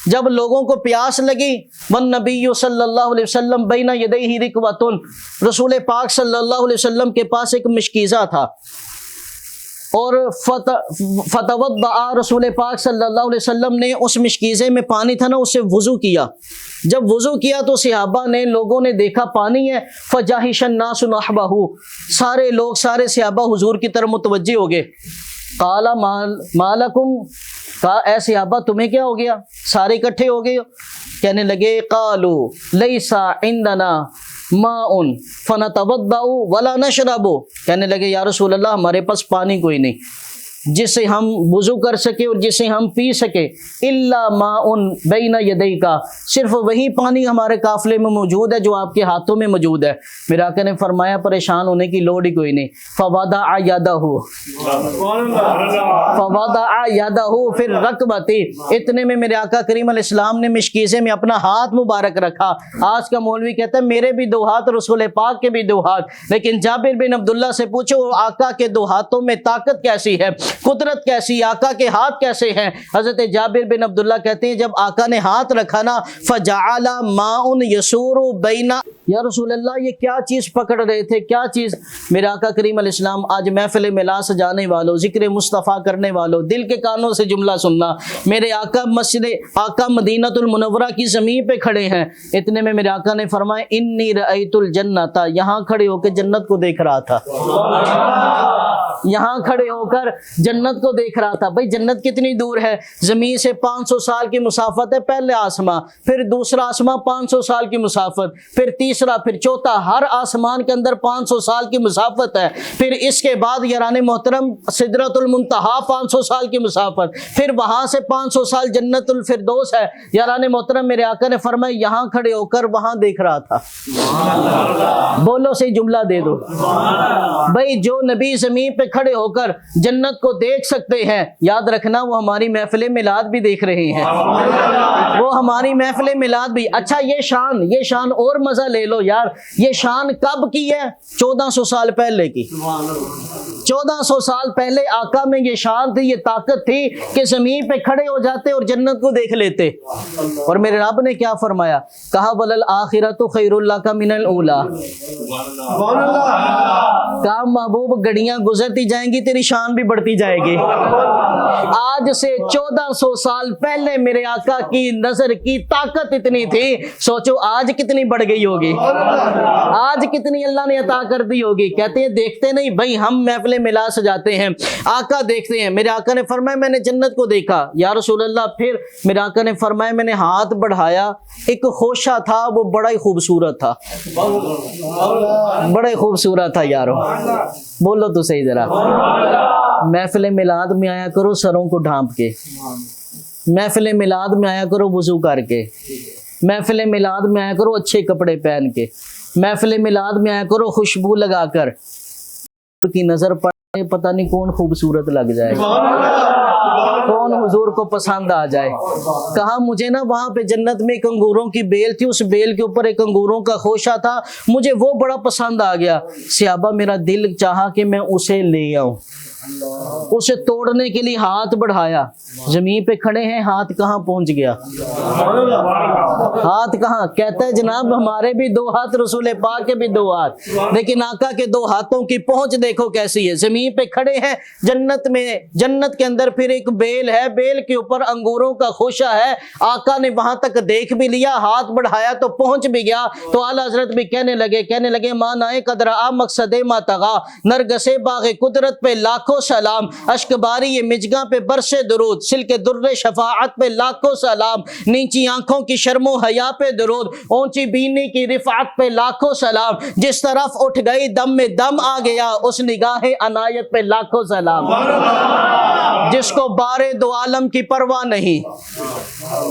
جب لوگوں کو پیاس لگی والنبی صلی اللہ علیہ وسلم بین یدیہ رکوۃ, رسول پاک صلی اللہ علیہ وسلم کے پاس ایک مشکیزہ تھا, اور فتوضأ رسول پاک صلی اللہ علیہ وسلم نے اس مشکیزے میں پانی تھا نا اس سے وضو کیا. جب وضو کیا تو صحابہ نے لوگوں نے دیکھا پانی ہے, فجاہش الناس نحوہ, سارے لوگ سارے صحابہ حضور کی طرف متوجہ ہو گئے. قال ما لکم, کہا اے صحابہ تمہیں کیا ہو گیا, سارے اکٹھے ہو گئے. کہنے لگے قالو لیسا عندنا ماء فنتوضأ ولا نشرب، کہنے لگے یا رسول اللہ ہمارے پاس پانی کوئی نہیں جس سے ہم وضو کر سکے اور جس سے ہم پی سکے، الا ماء بین یدیک، صرف وہی پانی ہمارے قافلے میں موجود ہے جو آپ کے ہاتھوں میں موجود ہے۔ میرے آقا نے فرمایا پریشان ہونے کی لوڑ ہی کوئی نہیں، فوضع یدہ فی الرکبۃ، اتنے میں میرے آقا کریم علیہ السلام نے مشکیزے میں اپنا ہاتھ مبارک رکھا۔ آج کا مولوی کہتا ہے میرے بھی دو ہاتھ، رسول پاک کے بھی دو ہاتھ، لیکن جابر بن عبداللہ سے پوچھو آقا کے دو ہاتھوں میں طاقت کیسی ہے، قدرت کیسی، آقا کے ہاتھ کیسے ہیں؟ حضرت جابر بن عبداللہ کہتے ہیں جب آقا نے ہاتھ رکھا نا فجعل ماء یسور بین، یا رسول اللہ یہ کیا چیز پکڑ رہے تھے، کیا چیز؟ میرے آقا کریم علیہ السلام آج محفل میلاد سجانے والوں، ذکر مصطفیٰ کرنے والوں، دل کے کانوں سے جملہ سننا، میرے آقا مسجد آقا مدینۃ المنورہ کی زمین پہ کھڑے ہیں، اتنے میں میرے آقا نے فرمایا انی رأیت الجنت، یہاں کھڑے ہو کے جنت کو دیکھ رہا تھا، یہاں کھڑے ہو کر جنت کو دیکھ رہا تھا۔ بھائی جنت کتنی دور ہے؟ زمین سے 500 سال کی مسافت ہے، پہلے آسمان، پھر دوسرا آسمان 500 سال کی مسافت، پھر تیسرا، پھر چوتھا، ہر آسمان کے اندر 500 سال کی مسافت ہے، پھر اس کے بعد یاران محترم سدرۃ المنتہا 500 سال کی مسافت، پھر وہاں سے 500 سال جنت الفردوس ہے۔ یاران محترم میرے آقا نے فرمایا یہاں کھڑے ہو کر وہاں دیکھ رہا تھا۔ بولو صحیح جملہ دے دو بھائی، جو نبی زمین پہ کھڑے ہو کر جنت کو دیکھ سکتے ہیں، یاد رکھنا وہ ہماری محفل میلاد بھی دیکھ رہے ہیں، وہ ہماری محفل میلاد بھی۔ اچھا یہ شان اور مزہ لے لو یار، یہ شان کب کی ہے؟ 1400 سال پہلے کی۔ 1400 سال پہلے آقا میں یہ شان تھی، یہ طاقت تھی کہ زمین پہ کھڑے ہو جاتے اور جنت کو دیکھ لیتے۔ اور میرے رب نے کیا فرمایا؟ کہا وَلَلْآخِرَةُ خَيْرٌ لَكَ مِنَ الْأُولَىٰ، کہا محبوب گھڑیاں گزرتی جائیں گی تیری شان بھی بڑھتی جائے گی۔ آج سے 1400 سال پہلے میرے آقا کی نظر کی طاقت اتنی تھی، سوچو آج کتنی بڑھ گئی ہوگی، آج کتنی اللہ نے عطا کر دی ہوگی۔ کہتے ہیں دیکھتے نہیں بھائی، ہم محفل میلاد سجاتے ہیں، آقا دیکھتے ہیں۔ میرے آقا نے فرمایا میں نے جنت کو دیکھا، یا رسول اللہ پھر میرے آقا نے فرمایا میں نے ہاتھ بڑھایا، ایک خوشہ تھا وہ بڑا ہی خوبصورت تھا، بڑا ہی خوبصورت تھا یارو، بولو تو صحیح ذرا۔ محفل میلاد میں آیا کرو سروں کو ڈھانپ کے، محفل میلاد میں آیا کرو وضو کر کے، محفل میلاد میں آیا کرو اچھے کپڑے پہن کے، محفل میلاد میں آیا کرو خوشبو لگا کر، کی نظر پڑے پتہ نہیں کون خوبصورت لگ جائے، کون حضور کو پسند آ جائے۔ کہا مجھے نا وہاں پہ جنت میں ایک انگوروں کی بیل تھی، اس بیل کے اوپر ایک انگوروں کا خوشہ تھا، مجھے وہ بڑا پسند آ گیا، صحابہ میرا دل چاہا کہ میں اسے لے آؤں، اسے توڑنے کے لیے ہاتھ بڑھایا، زمین پہ کھڑے ہیں، ہاتھ کہاں پہنچ گیا، ہاتھ کہاں؟ کہتا ہے جناب ہمارے بھی دو ہاتھ، رسول پاک کے بھی دو ہاتھ، لیکن آقا کے دو ہاتھوں کی پہنچ دیکھو کیسی ہے۔ زمین پہ کھڑے ہیں جنت میں، جنت کے اندر پھر ایک بیل ہے، بیل کے اوپر انگوروں کا خوشہ ہے، آقا نے وہاں تک دیکھ بھی لیا، ہاتھ بڑھایا تو پہنچ بھی گیا۔ تو اعلیٰ حضرت بھی کہنے لگے مانائے قدر آ مقصد ما تغا، نرگس باغ قدرت پہ لاکھوں سلام، اشک باری یہ مجگاں پہ برسے درود، سلک در شفاعت پہ لاکھوں سلام، نیچی آنکھوں کی شرم و حیا پہ درود، اونچی بینی کی رفعت پہ لاکھوں سلام، جس طرف اٹھ گئی دم میں دم آ گیا، اس نگاہ عنایت پہ لاکھوں سلام، جس کو بارے دو عالم کی پرواہ نہیں،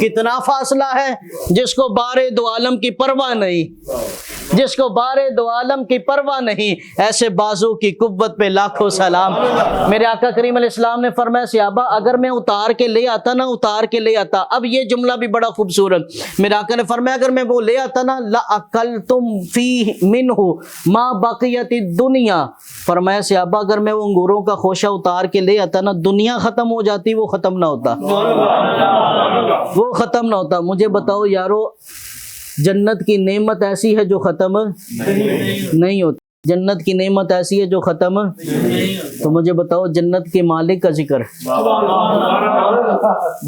کتنا فاصلہ ہے، جس کو بارے دو عالم کی پرواہ نہیں، جس کو بارے دو عالم کی پرواہ نہیں، ایسے بازو کی قوت پہ لاکھوں سلام۔ میرے آقا کریم علیہ السلام نے فرمایا صحابہ اگر میں اتار کے لے آتا نا، اتار کے لے آتا، اب یہ جملہ بھی بڑا خوبصورت، میرے آقا نے فرمایا اگر میں وہ لے آتا نا لَأَكَلْتُمْ فِيهِ مِنْهُ مَا بَقِيَتِ الدُّنْيَا، فرمایا صحابہ اگر میں وہ انگوروں کا خوشہ اتار کے لے آتا نا، دنیا ختم ہو جاتی، وہ ختم نہ ہوتا، وہ ختم نہ ہوتا۔ مجھے بتاؤ یارو، جنت کی نعمت ایسی ہے جو ختم نہیں ہوتی، جنت کی نعمت ایسی ہے جو ختم، تو مجھے بتاؤ جنت کے مالک کا ذکر،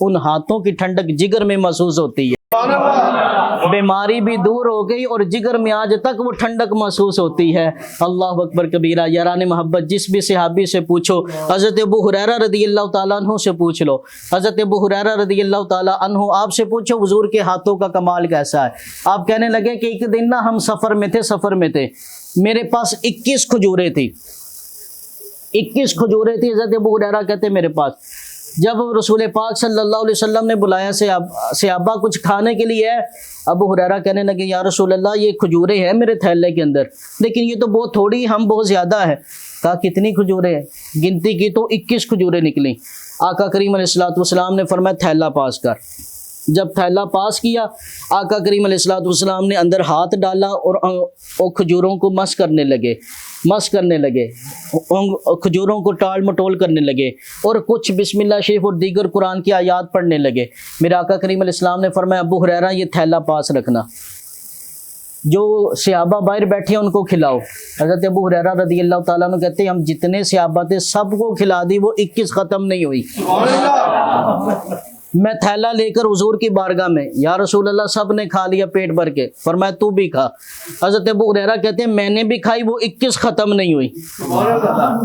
ان ہاتھوں کی ٹھنڈک جگر میں محسوس ہوتی ہے. بیماری بھی دور ہو گئی اور جگر میں آج تک وہ ٹھنڈک محسوس ہوتی ہے. اللہ اکبر کبیرہ. یاران محبت جس بھی صحابی سے پوچھو, حضرت ابو ہریرہ رضی اللہ تعالیٰ عنہ سے پوچھ لو, حضرت ابو ہریرہ رضی اللہ تعالیٰ عنہ آپ سے پوچھو حضور کے ہاتھوں کا کمال کیسا ہے. آپ کہنے لگے کہ ایک دن نا ہم سفر میں تھے, میرے پاس 21 کھجوریں تھی. 21 کھجوریں تھی. حضرت ابو ہریرہ کہتے میرے پاس. جب رسول پاک صلی اللہ علیہ وسلم نے بلایا صحابہ کچھ کھانے کے لیے ہے, ابو ہریرہ کہنے لگے یا رسول اللہ یہ کھجوریں ہیں میرے تھیلے کے اندر, لیکن یہ تو بہت تھوڑی, ہم بہت زیادہ ہے. کہا کتنی کھجوریں ہیں؟ گنتی کی تو 21 کھجوریں نکلیں. آقا کریم علیہ الصلوۃ والسلام نے فرمایا تھیلا پاس کر. جب تھیلا پاس کیا, آقا کریم علیہ الصلوۃ والسلام نے اندر ہاتھ ڈالا اور کھجوروں کو مس کرنے لگے, کھجوروں کو ٹال مٹول کرنے لگے اور کچھ بسم اللہ شریف اور دیگر قرآن کی آیات پڑھنے لگے. میرے آقا کریم علیہ السلام نے فرمایا ابو ہریرہ یہ تھیلا پاس رکھنا, جو صحابہ باہر بیٹھے ہیں ان کو کھلاؤ. حضرت ابو ہریرہ رضی اللہ تعالیٰ عنہ کہتے ہیں ہم جتنے صحابہ تھے سب کو کھلا دی, وہ 21 ختم نہیں ہوئی. میں تھیلا لے کر حضور کی بارگاہ میں, یا رسول اللہ سب نے کھا لیا پیٹ بھر کے. فرمایا تو بھی کھا. حضرت ابو ہریرہ کہتے ہیں میں نے بھی کھائی, وہ 21 ختم نہیں ہوئی.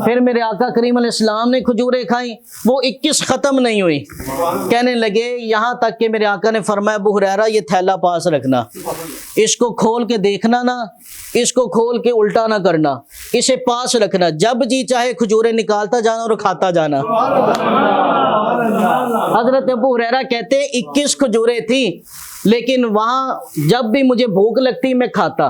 پھر میرے آقا کریم علیہ السلام نے کھجوریں کھائیں, وہ 21 ختم نہیں ہوئی. کہنے لگے یہاں تک کہ میرے آقا نے فرمایا ابو ہریرہ یہ تھیلا پاس رکھنا, اس کو کھول کے دیکھنا نا, اس کو کھول کے الٹا نہ کرنا, اسے پاس رکھنا, جب جی چاہے کھجوریں نکالتا جانا اور کھاتا جانا. حضرت ابو ہریرہ کہتے 21 کھجوریں تھیں, لیکن وہاں جب بھی مجھے بھوک لگتی میں کھاتا.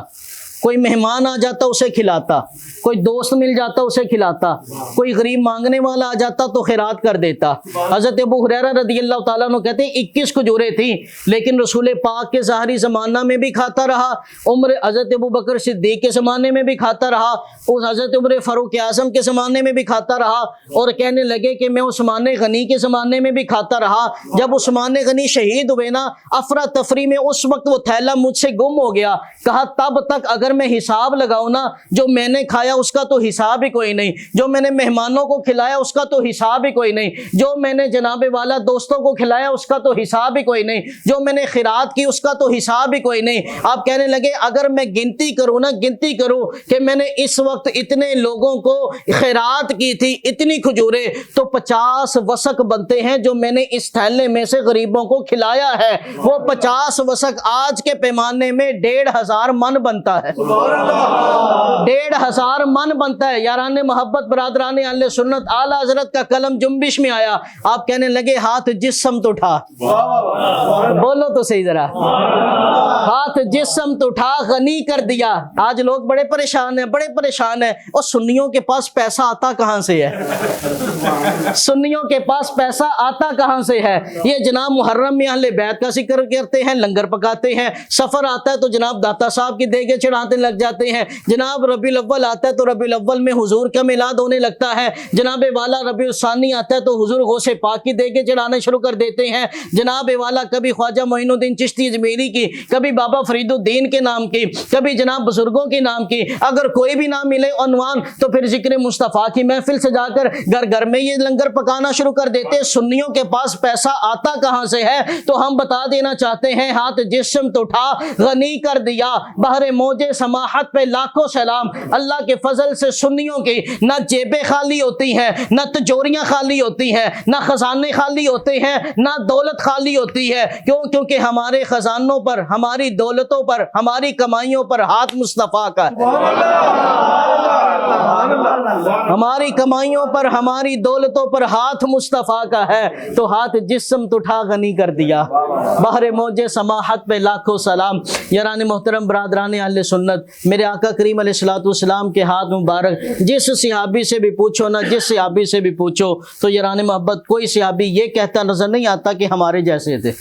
کوئی مہمان آ جاتا اسے کھلاتا, کوئی دوست مل جاتا اسے کھلاتا, کوئی غریب مانگنے والا آ جاتا تو خیرات کر دیتا. حضرت ابو ہریرہ رضی اللہ تعالیٰ عنہ کہتے ہیں 21 کھجوریں تھیں, لیکن رسول پاک کے ظاہری زمانہ میں بھی کھاتا رہا, عمر حضرت ابو بکر صدیق کے زمانے میں بھی کھاتا رہا, اور حضرت عمر فاروق اعظم کے زمانے میں بھی کھاتا رہا, اور کہنے لگے کہ میں عثمان غنی کے زمانے میں بھی کھاتا رہا. جب عثمان غنی شہید ہوئے نا, افراتفری میں اس وقت وہ تھیلا مجھ سے گم ہو گیا. کہا تب تک اگر میں حساب لگاؤں نا, جو میں نے کھایا اس کا تو حساب ہی کوئی نہیں, جو میں نے مہمانوں کو کھلایا اس کا تو حساب ہی کوئی نہیں, جو میں نے جناب والا دوستوں کو کھلایا اس کا تو حساب ہی کوئی نہیں, جو میں نے خیرات کی اس کا تو حساب ہی کوئی نہیں. آپ کہنے لگے اگر میں گنتی کروں کہ میں نے اس وقت اتنے لوگوں کو خیرات کی تھی, اتنی کھجوریں, تو 50 وسق بنتے ہیں جو میں نے اس تھیلے میں سے غریبوں کو کھلایا ہے. وہ 50 وسق آج کے پیمانے میں 1500 من بنتا ہے. 1500 من بنتا ہے. یاران محبت برادران اہل سنت, اعلی حضرت کا قلم جنبش میں آیا. آپ کہنے لگے ہاتھ جسم تو اٹھا, بولو تو صحیح ذرا, ہاتھ جسم تو اٹھا, غنی کر دیا. آج لوگ بڑے پریشان ہیں, اور سنیوں کے پاس پیسہ آتا کہاں سے ہے؟ سنیوں کے پاس پیسہ آتا کہاں سے ہے؟ یہ جناب محرم میں اہل بیت کا ذکر کرتے ہیں, لنگر پکاتے ہیں, سفر آتا ہے تو جناب داتا صاحب کی دیگیں چڑھاتے لگ جاتے ہیں, جناب ربیع الاول آتا ہے تو ربیع الاول میں حضور کا میلاد ہونے لگتا ہے, جناب والا ربیع الثانی آتا ہے تو حضور غوث پاک کی دیگیں چڑھانے شروع کر دیتے ہیں. جناب والا کبھی خواجہ معین الدین چشتی اجمیری کی, کبھی بابا فرید الدین کے نام کی, کبھی جناب بزرگوں کے نام کی, اگر کوئی بھی نام ملے عنوان تو پھر ذکر مصطفیٰ کی محفل سے جا کر گھر گھر میں یہ لنگر پکانا شروع کر دیتے. سنیوں کے پاس پیسہ آتا کہاں سے ہے؟ تو ہم بتا دینا چاہتے ہیں, ہاتھ جسم تو اٹھا, غنی کر دیا. بہر موجے سماحت پہ لاکھوں سلام. اللہ کے فضل سے سنیوں کی نہ جیبیں خالی ہوتی ہیں, نہ تجوریاں خالی ہوتی ہیں, نہ خزانے خالی ہوتے ہیں, نہ دولت خالی ہوتی ہے. کیونکہ ہمارے خزانوں پر, ہماری دولتوں پر, ہماری کمائیوں پر ہاتھ مصطفیٰ کا ہے. ہماری کمائیوں پر, ہماری دولتوں پر ہاتھ مصطفیٰ کا ہے. تو ہاتھ جسم تو اٹھا, غنی کر دیا. بہر موجے سماحت پہ لاکھوں سلام. یاران محترم برادران اہل سنت, میرے آقا کریم علیہ الصلوۃ والسلام کے ہاتھ مبارک جس صحابی سے بھی پوچھو نا, جس صحابی سے بھی پوچھو, تو یاران محبت کوئی صحابی یہ کہتا نظر نہیں آتا کہ ہمارے جیسے تھے,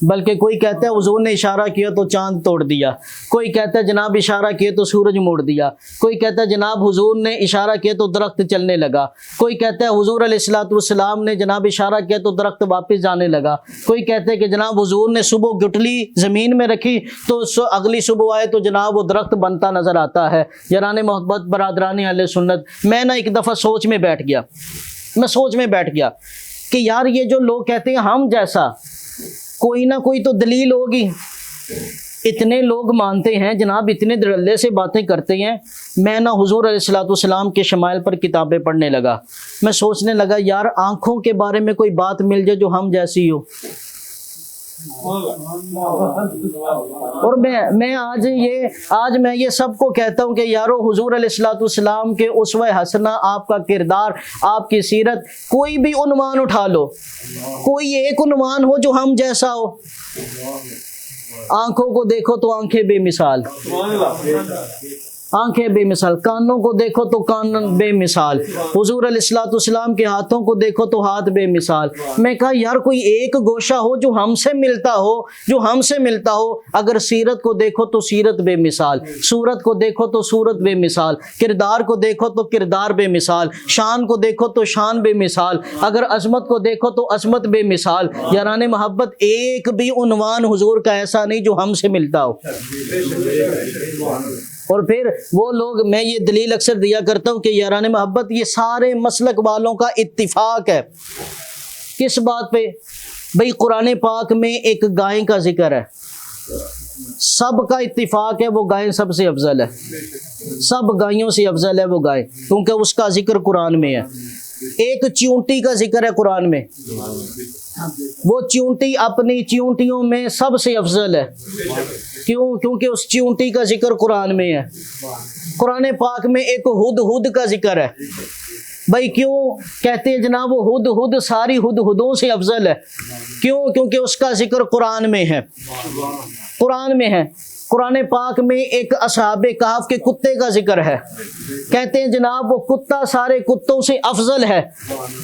بلکہ کوئی کہتا ہے حضور نے اشارہ کیا تو چاند توڑ دیا, کوئی کہتا ہے جناب اشارہ کیا تو سورج موڑ دیا, کوئی کہتا ہے جناب حضور نے اشارہ کیا تو درخت چلنے لگا, کوئی کہتا ہے حضور علیہ الصلوۃ والسلام نے جناب اشارہ کیا تو درخت واپس جانے لگا, کوئی کہتا ہے کہ جناب حضور نے صبح گٹلی زمین میں رکھی تو اگلی صبح آئے تو جناب وہ درخت بنتا نظر آتا ہے. یاران محبت برادران اہل سنت, میں نا ایک دفعہ سوچ میں بیٹھ گیا کہ یار یہ جو لوگ کہتے ہیں ہم جیسا، کوئی نہ کوئی تو دلیل ہوگی. اتنے لوگ مانتے ہیں جناب، اتنے دھڑلے سے باتیں کرتے ہیں. میں نہ حضور علیہ الصلوۃ والسلام کے شمائل پر کتابیں پڑھنے لگا. میں سوچنے لگا یار آنکھوں کے بارے میں کوئی بات مل جائے جو ہم جیسی ہو. اور میں آج میں یہ سب کو کہتا ہوں کہ یارو حضور علیہ الصلوۃ والسلام کے اسوہ حسنہ، آپ کا کردار، آپ کی سیرت، کوئی بھی عنوان اٹھا لو، کوئی ایک عنوان ہو جو ہم جیسا ہو. آنکھوں کو دیکھو تو آنکھیں بے مثال، آنکھیں بے مثال. کانوں کو دیکھو تو کان بے مثال. حضور علیہ الصلوۃ والسلام کے ہاتھوں کو دیکھو تو ہاتھ بے مثال. میں کہا یار کوئی ایک گوشہ ہو جو ہم سے ملتا ہو، جو ہم سے ملتا ہو. اگر سیرت کو دیکھو تو سیرت بے مثال، صورت کو دیکھو تو صورت بے مثال، کردار کو دیکھو تو کردار بے مثال، شان کو دیکھو تو شان بے مثال، اگر عظمت کو دیکھو تو عظمت بے مثال. یاران محبت ایک بھی عنوان حضور کا ایسا نہیں جو ہم سے ملتا ہو. اور پھر وہ لوگ، میں یہ دلیل اکثر دیا کرتا ہوں کہ یاران محبت یہ سارے مسلک والوں کا اتفاق ہے. کس بات پہ؟ بھئی قرآن پاک میں ایک گائے کا ذکر ہے، سب کا اتفاق ہے وہ گائے سب سے افضل ہے، سب گائیوں سے افضل ہے وہ گائے، کیونکہ اس کا ذکر قرآن میں ہے. ایک چیونٹی کا ذکر ہے قرآن میں، وہ چیونٹی اپنی چیونٹیوں میں سب سے افضل ہے. کیوں؟ کیونکہ اس چیونٹی کا ذکر قرآن میں ہے. قرآن پاک میں ایک ہدہد کا ذکر ہے. بھائی کیوں کہتے ہیں جناب وہ ہدہد ساری ہدہدوں سے افضل ہے؟ کیوں؟ کیونکہ اس کا ذکر قرآن میں ہے، قرآن میں ہے. قرآن پاک میں ایک اصحاب کہف کے کتے کا ذکر ہے. کہتے ہیں جناب وہ کتا سارے کتوں سے افضل ہے.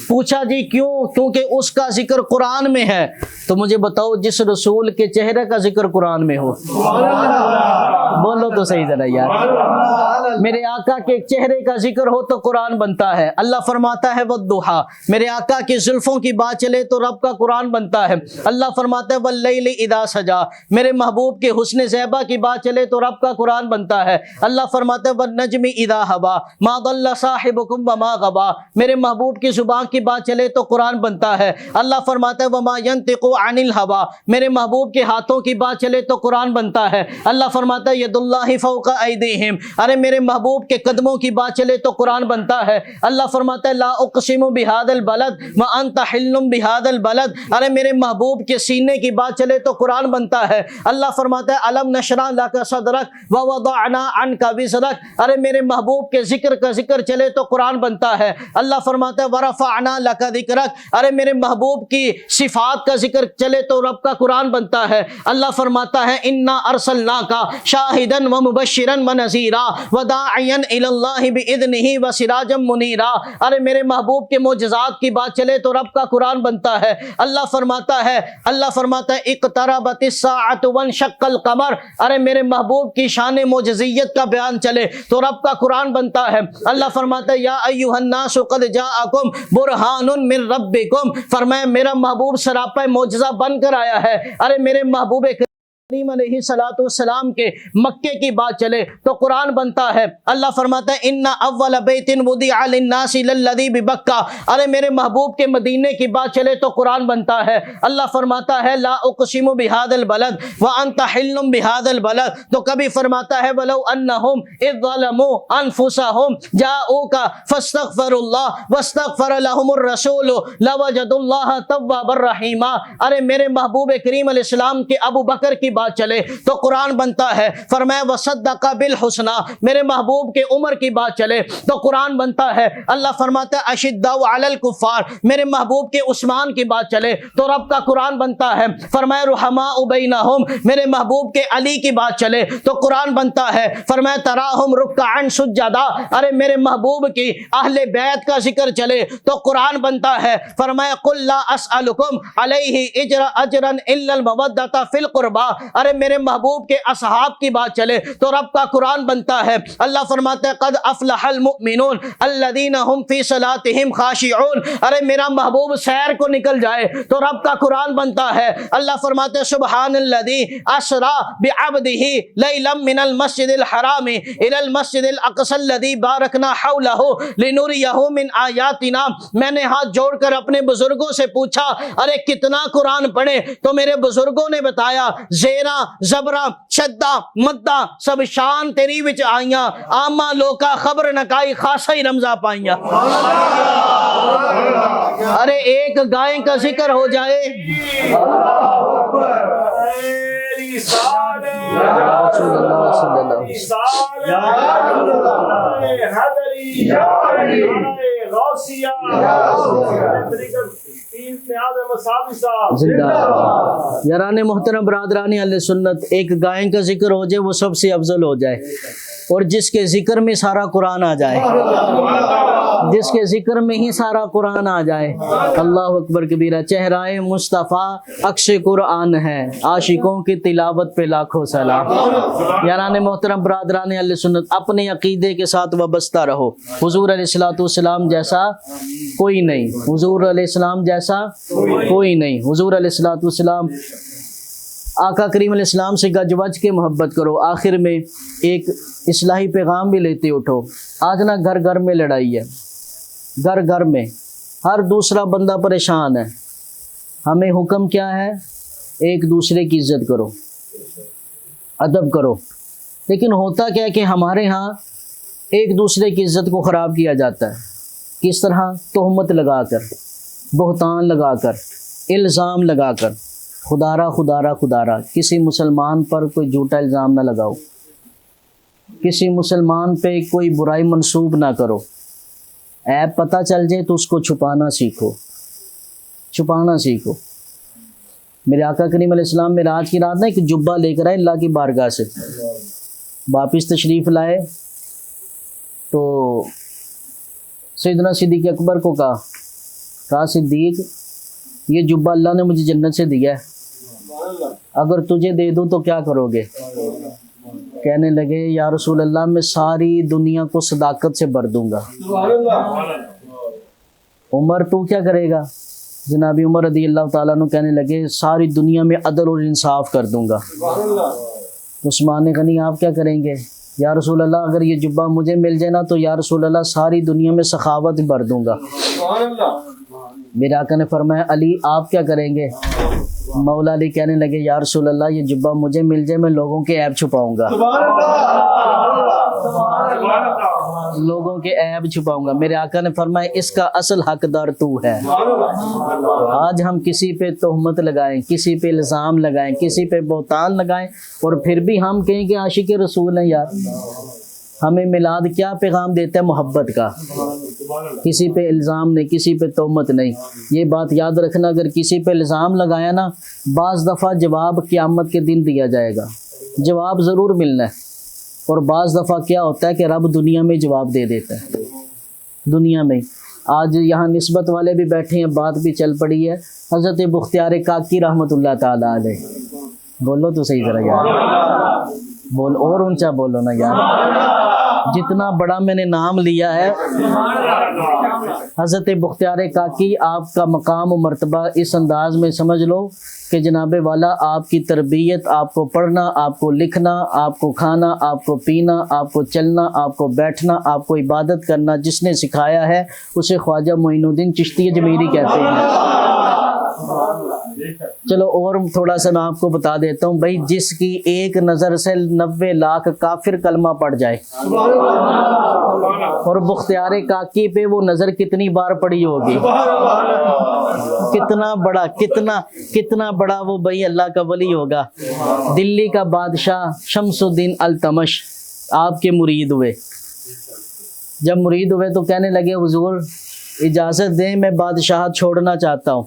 پوچھا جی کیوں؟ کیونکہ اس کا ذکر قرآن میں ہے. تو مجھے بتاؤ جس رسول کے چہرے کا ذکر قرآن میں ہو، بولو تو صحیح ذرا یار. میرے آقا کے چہرے کا ذکر ہو تو قرآن بنتا ہے. اللہ فرماتا ہے والضحیٰ. میرے آقا کی زلفوں کی بات چلے تو رب کا قرآن بنتا ہے. اللہ فرماتا ہے واللیل اذا سجا. میرے محبوب کے حسن زیبا کی بات چلے تو رب کا قرآن بنتا ہے. اللہ فرماتا ہے والنجم اذا ہوا ما ضل صاحبکم وما غوا. میرے محبوب کی زبان کی بات چلے تو قرآن بنتا ہے. اللہ فرماتا ہے وما ينطق عن الهوى. میرے محبوب کے ہاتھوں کی بات چلے تو قرآن بنتا ہے. اللہ فرماتا ہے ید اللہ فوق ایدیہم. ارے میرے محبوب کے قدموں کی بات چلے تو قرآن بنتا ہے. اللہ فرماتا ہے لا اقسم بہذا البلد وانت حل بہذا البلد. ارے میرے محبوب کے سینے کی بات چلے تو قرآن بنتا ہے. اللہ فرماتا ہے الم نشرح لک صدرک ووضعنا عنک وزرک. ارے میرے محبوب کے ذکر کا ذکر چلے تو قرآن بنتا ہے. اللہ فرماتا ہے ورفعنا لک ذکرک. ارے میرے محبوب کی صفات کا ذکر چلے تو رب کا قرآن بنتا ہے. اللہ فرماتا ہے انا ارسلناک شاہدا ومبشرا ونذیرا وداعیا الی اللہ باذنہ وسراجا منیرا. ارے میرے محبوب کے معجزات کی بات چلے تو رب کا قرآن بنتا ہے. اللہ فرماتا ہے اقتربت الساعۃ وانشق القمر. ارے میرے محبوب کی شان معجزیت کا بیان چلے تو رب کا قرآن بنتا ہے. اللہ فرماتا ہے یا ایھا الناس قد جاءکم برہان من ربکم. فرمایا میرا محبوب سراپا معجزہ بن کر آیا ہے. ارے میرے محبوب کریم علیہ الصلوۃ والسلام کے مکے کی بات چلے تو قرآن بنتا ہے. اللہ فرماتا ہے ان اول بیت وضع للناس للذی ببکہ. ارے میرے محبوب کے مدینے کی بات چلے تو قرآن بنتا ہے. اللہ فرماتا ہے لا اقسم بہذا البلد وانت حل بہذا البلد. تو کبھی فرماتا ہے ولو انہم اذ ظلموا انفسہم جاؤک فاستغفروا اللہ واستغفر لهم الرسول لوجدوا اللہ توابا رحیما. ارے میرے محبوب کریم علیہ السلام کے ابو بکر کی بات چلے تو قرآن بنتا ہے. فرمایا وصدق بالحسنی. میرے محبوب کے عمر کی بات چلے تو قرآن بنتا ہے. اللہ فرماتا ہے اشداء علی الکفار. میرے محبوب کے عثمان کی بات چلے تو رب کا قرآن بنتا ہے. فرمایا رحماء بینہم. میرے محبوب کے علی کی بات چلے تو قرآن بنتا ہے. فرمایا تراہم رکعا سجدا. ارے میرے محبوب کی اہل بیت کا ذکر چلے تو قرآن بنتا ہے. فرمایا قل لا اسألکم علیہ اجرا الا المودۃ فی القربی. ارے میرے محبوب کے اصحاب کی بات چلے تو رب کا قرآن بنتا ہے. اللہ فرماتا ہے قد افلح المؤمنون الذین هم فی صلاتهم خاشعون. ارے میرا محبوب سیر کو نکل جائے تو رب کا قرآن بنتا ہے. اللہ فرماتے ہیں سبحان الذی اسری بعبدہ لیلا من المسجد الحرام الی المسجد الاقصی الذی بارکنا حولہ لنریہ من آیاتنا. میں نے ہاتھ جوڑ کر اپنے بزرگوں سے پوچھا ارے کتنا قرآن پڑھے تو میرے بزرگوں نے بتایا زیرہ زبرہ شدہ مدہ سب شان تیری وچ آئیاں آما لوکا خبر نکائی خاصہ ہی رمضا پائیاں. ارے ایک گائے کا ذکر ہو جائے یاران محترم برادران اہل سنت، ایک گائے کا ذکر ہو جائے وہ سب سے افضل ہو جائے، اور جس کے ذکر میں سارا قرآن آ جائے، جس کے ذکر میں ہی سارا قرآن آ جائے. اللہ اکبر کبیرہ. چہرائے مصطفیٰ عکس قرآن ہے، عاشقوں کی تلاوت پہ لاکھوں سلام. یاران محترم برادران اہل سنت، اپنے عقیدے کے ساتھ وابستہ رہو. حضور علیہ الصلوۃ والسلام جیسا کوئی نہیں، حضور علیہ السلام جیسا کوئی نہیں. حضور علیہ الصلوۃ والسلام آقا کریم علیہ السلام سے گج وج کے محبت کرو. آخر میں ایک اصلاحی پیغام بھی لیتے اٹھو. آج نا گھر گھر میں لڑائی ہے، گھر گھر میں ہر دوسرا بندہ پریشان ہے. ہمیں حکم کیا ہے؟ ایک دوسرے کی عزت کرو، ادب کرو. لیکن ہوتا کیا ہے کہ ہمارے ہاں ایک دوسرے کی عزت کو خراب کیا جاتا ہے. کس طرح؟ تہمت لگا کر، بہتان لگا کر، الزام لگا کر. خدارا خدارا خدارا کسی مسلمان پر کوئی جھوٹا الزام نہ لگاؤ، کسی مسلمان پہ کوئی برائی منسوب نہ کرو. عیب پتہ چل جائے تو اس کو چھپانا سیکھو، چھپانا سیکھو. میرے آقا کریم علیہ السلام معراج کی رات نا ایک جبہ لے کر آئے اللہ کی بارگاہ سے. واپس تشریف لائے تو سیدنا صدیق اکبر کو کہا صدیق یہ جبہ اللہ نے مجھے جنت سے دیا ہے، اگر تجھے دے دوں تو کیا کرو گے؟ کہنے لگے یا رسول اللہ میں ساری دنیا کو صداقت سے بھر دوں گا. عمر تو کیا کرے گا؟ جناب عمر رضی اللہ تعالیٰ عنہ کہنے لگے ساری دنیا میں عدل اور انصاف کر دوں گا. عثمان غنی آپ کیا کریں گے؟ یا رسول اللہ اگر یہ جبہ مجھے مل جائے نا تو یا رسول اللہ ساری دنیا میں سخاوت بھر دوں گا. میرے آقا نے فرمایا علی آپ کیا کریں گے؟ مولا علی کہنے لگے یا رسول اللہ یہ جبہ مجھے مل جائے میں لوگوں کے عیب چھپاؤں گا، لوگوں کے عیب چھپاؤں گا. میرے آقا نے فرمایا اس کا اصل حقدار تو ہے. آج ہم کسی پہ تہمت لگائیں، کسی پہ الزام لگائیں، کسی پہ بہتان لگائیں اور پھر بھی ہم کہیں کہ عاشق رسول ہیں. یار ہمیں میلاد کیا پیغام دیتا ہے؟ محبت کا. کسی پہ الزام نہیں، کسی پہ تہمت نہیں. یہ بات یاد رکھنا اگر کسی پہ الزام لگایا نا بعض دفعہ جواب قیامت کے دن دیا جائے گا، جواب ضرور ملنا ہے. اور بعض دفعہ کیا ہوتا ہے کہ رب دنیا میں جواب دے دیتا ہے، دنیا میں. آج یہاں نسبت والے بھی بیٹھے ہیں، بات بھی چل پڑی ہے. حضرت بختیار کاکی رحمۃ اللہ تعالیٰ علیہ، بولو تو صحیح ذرا یار، بول اور اونچا بولو نا یار. جتنا بڑا میں نے نام لیا ہے حضرت بختیار کاکی، آپ کا مقام و مرتبہ اس انداز میں سمجھ لو کہ جناب والا آپ کی تربیت، آپ کو پڑھنا، آپ کو لکھنا، آپ کو کھانا، آپ کو پینا، آپ کو چلنا، آپ کو بیٹھنا، آپ کو عبادت کرنا جس نے سکھایا ہے اسے خواجہ معین الدین چشتی اجمیری کہتے ہیں. چلو اور تھوڑا سا میں آپ کو بتا دیتا ہوں بھائی، جس کی ایک نظر سے 90 لاکھ کافر کلمہ پڑھ جائے، اور بختیار کاکی پہ وہ نظر کتنی بار پڑی ہوگی، کتنا بڑا وہ بھائی اللہ کا ولی ہوگا. دلی کا بادشاہ شمس الدین التمش آپ کے مرید ہوئے. جب مرید ہوئے تو کہنے لگے حضور اجازت دیں میں بادشاہت چھوڑنا چاہتا ہوں،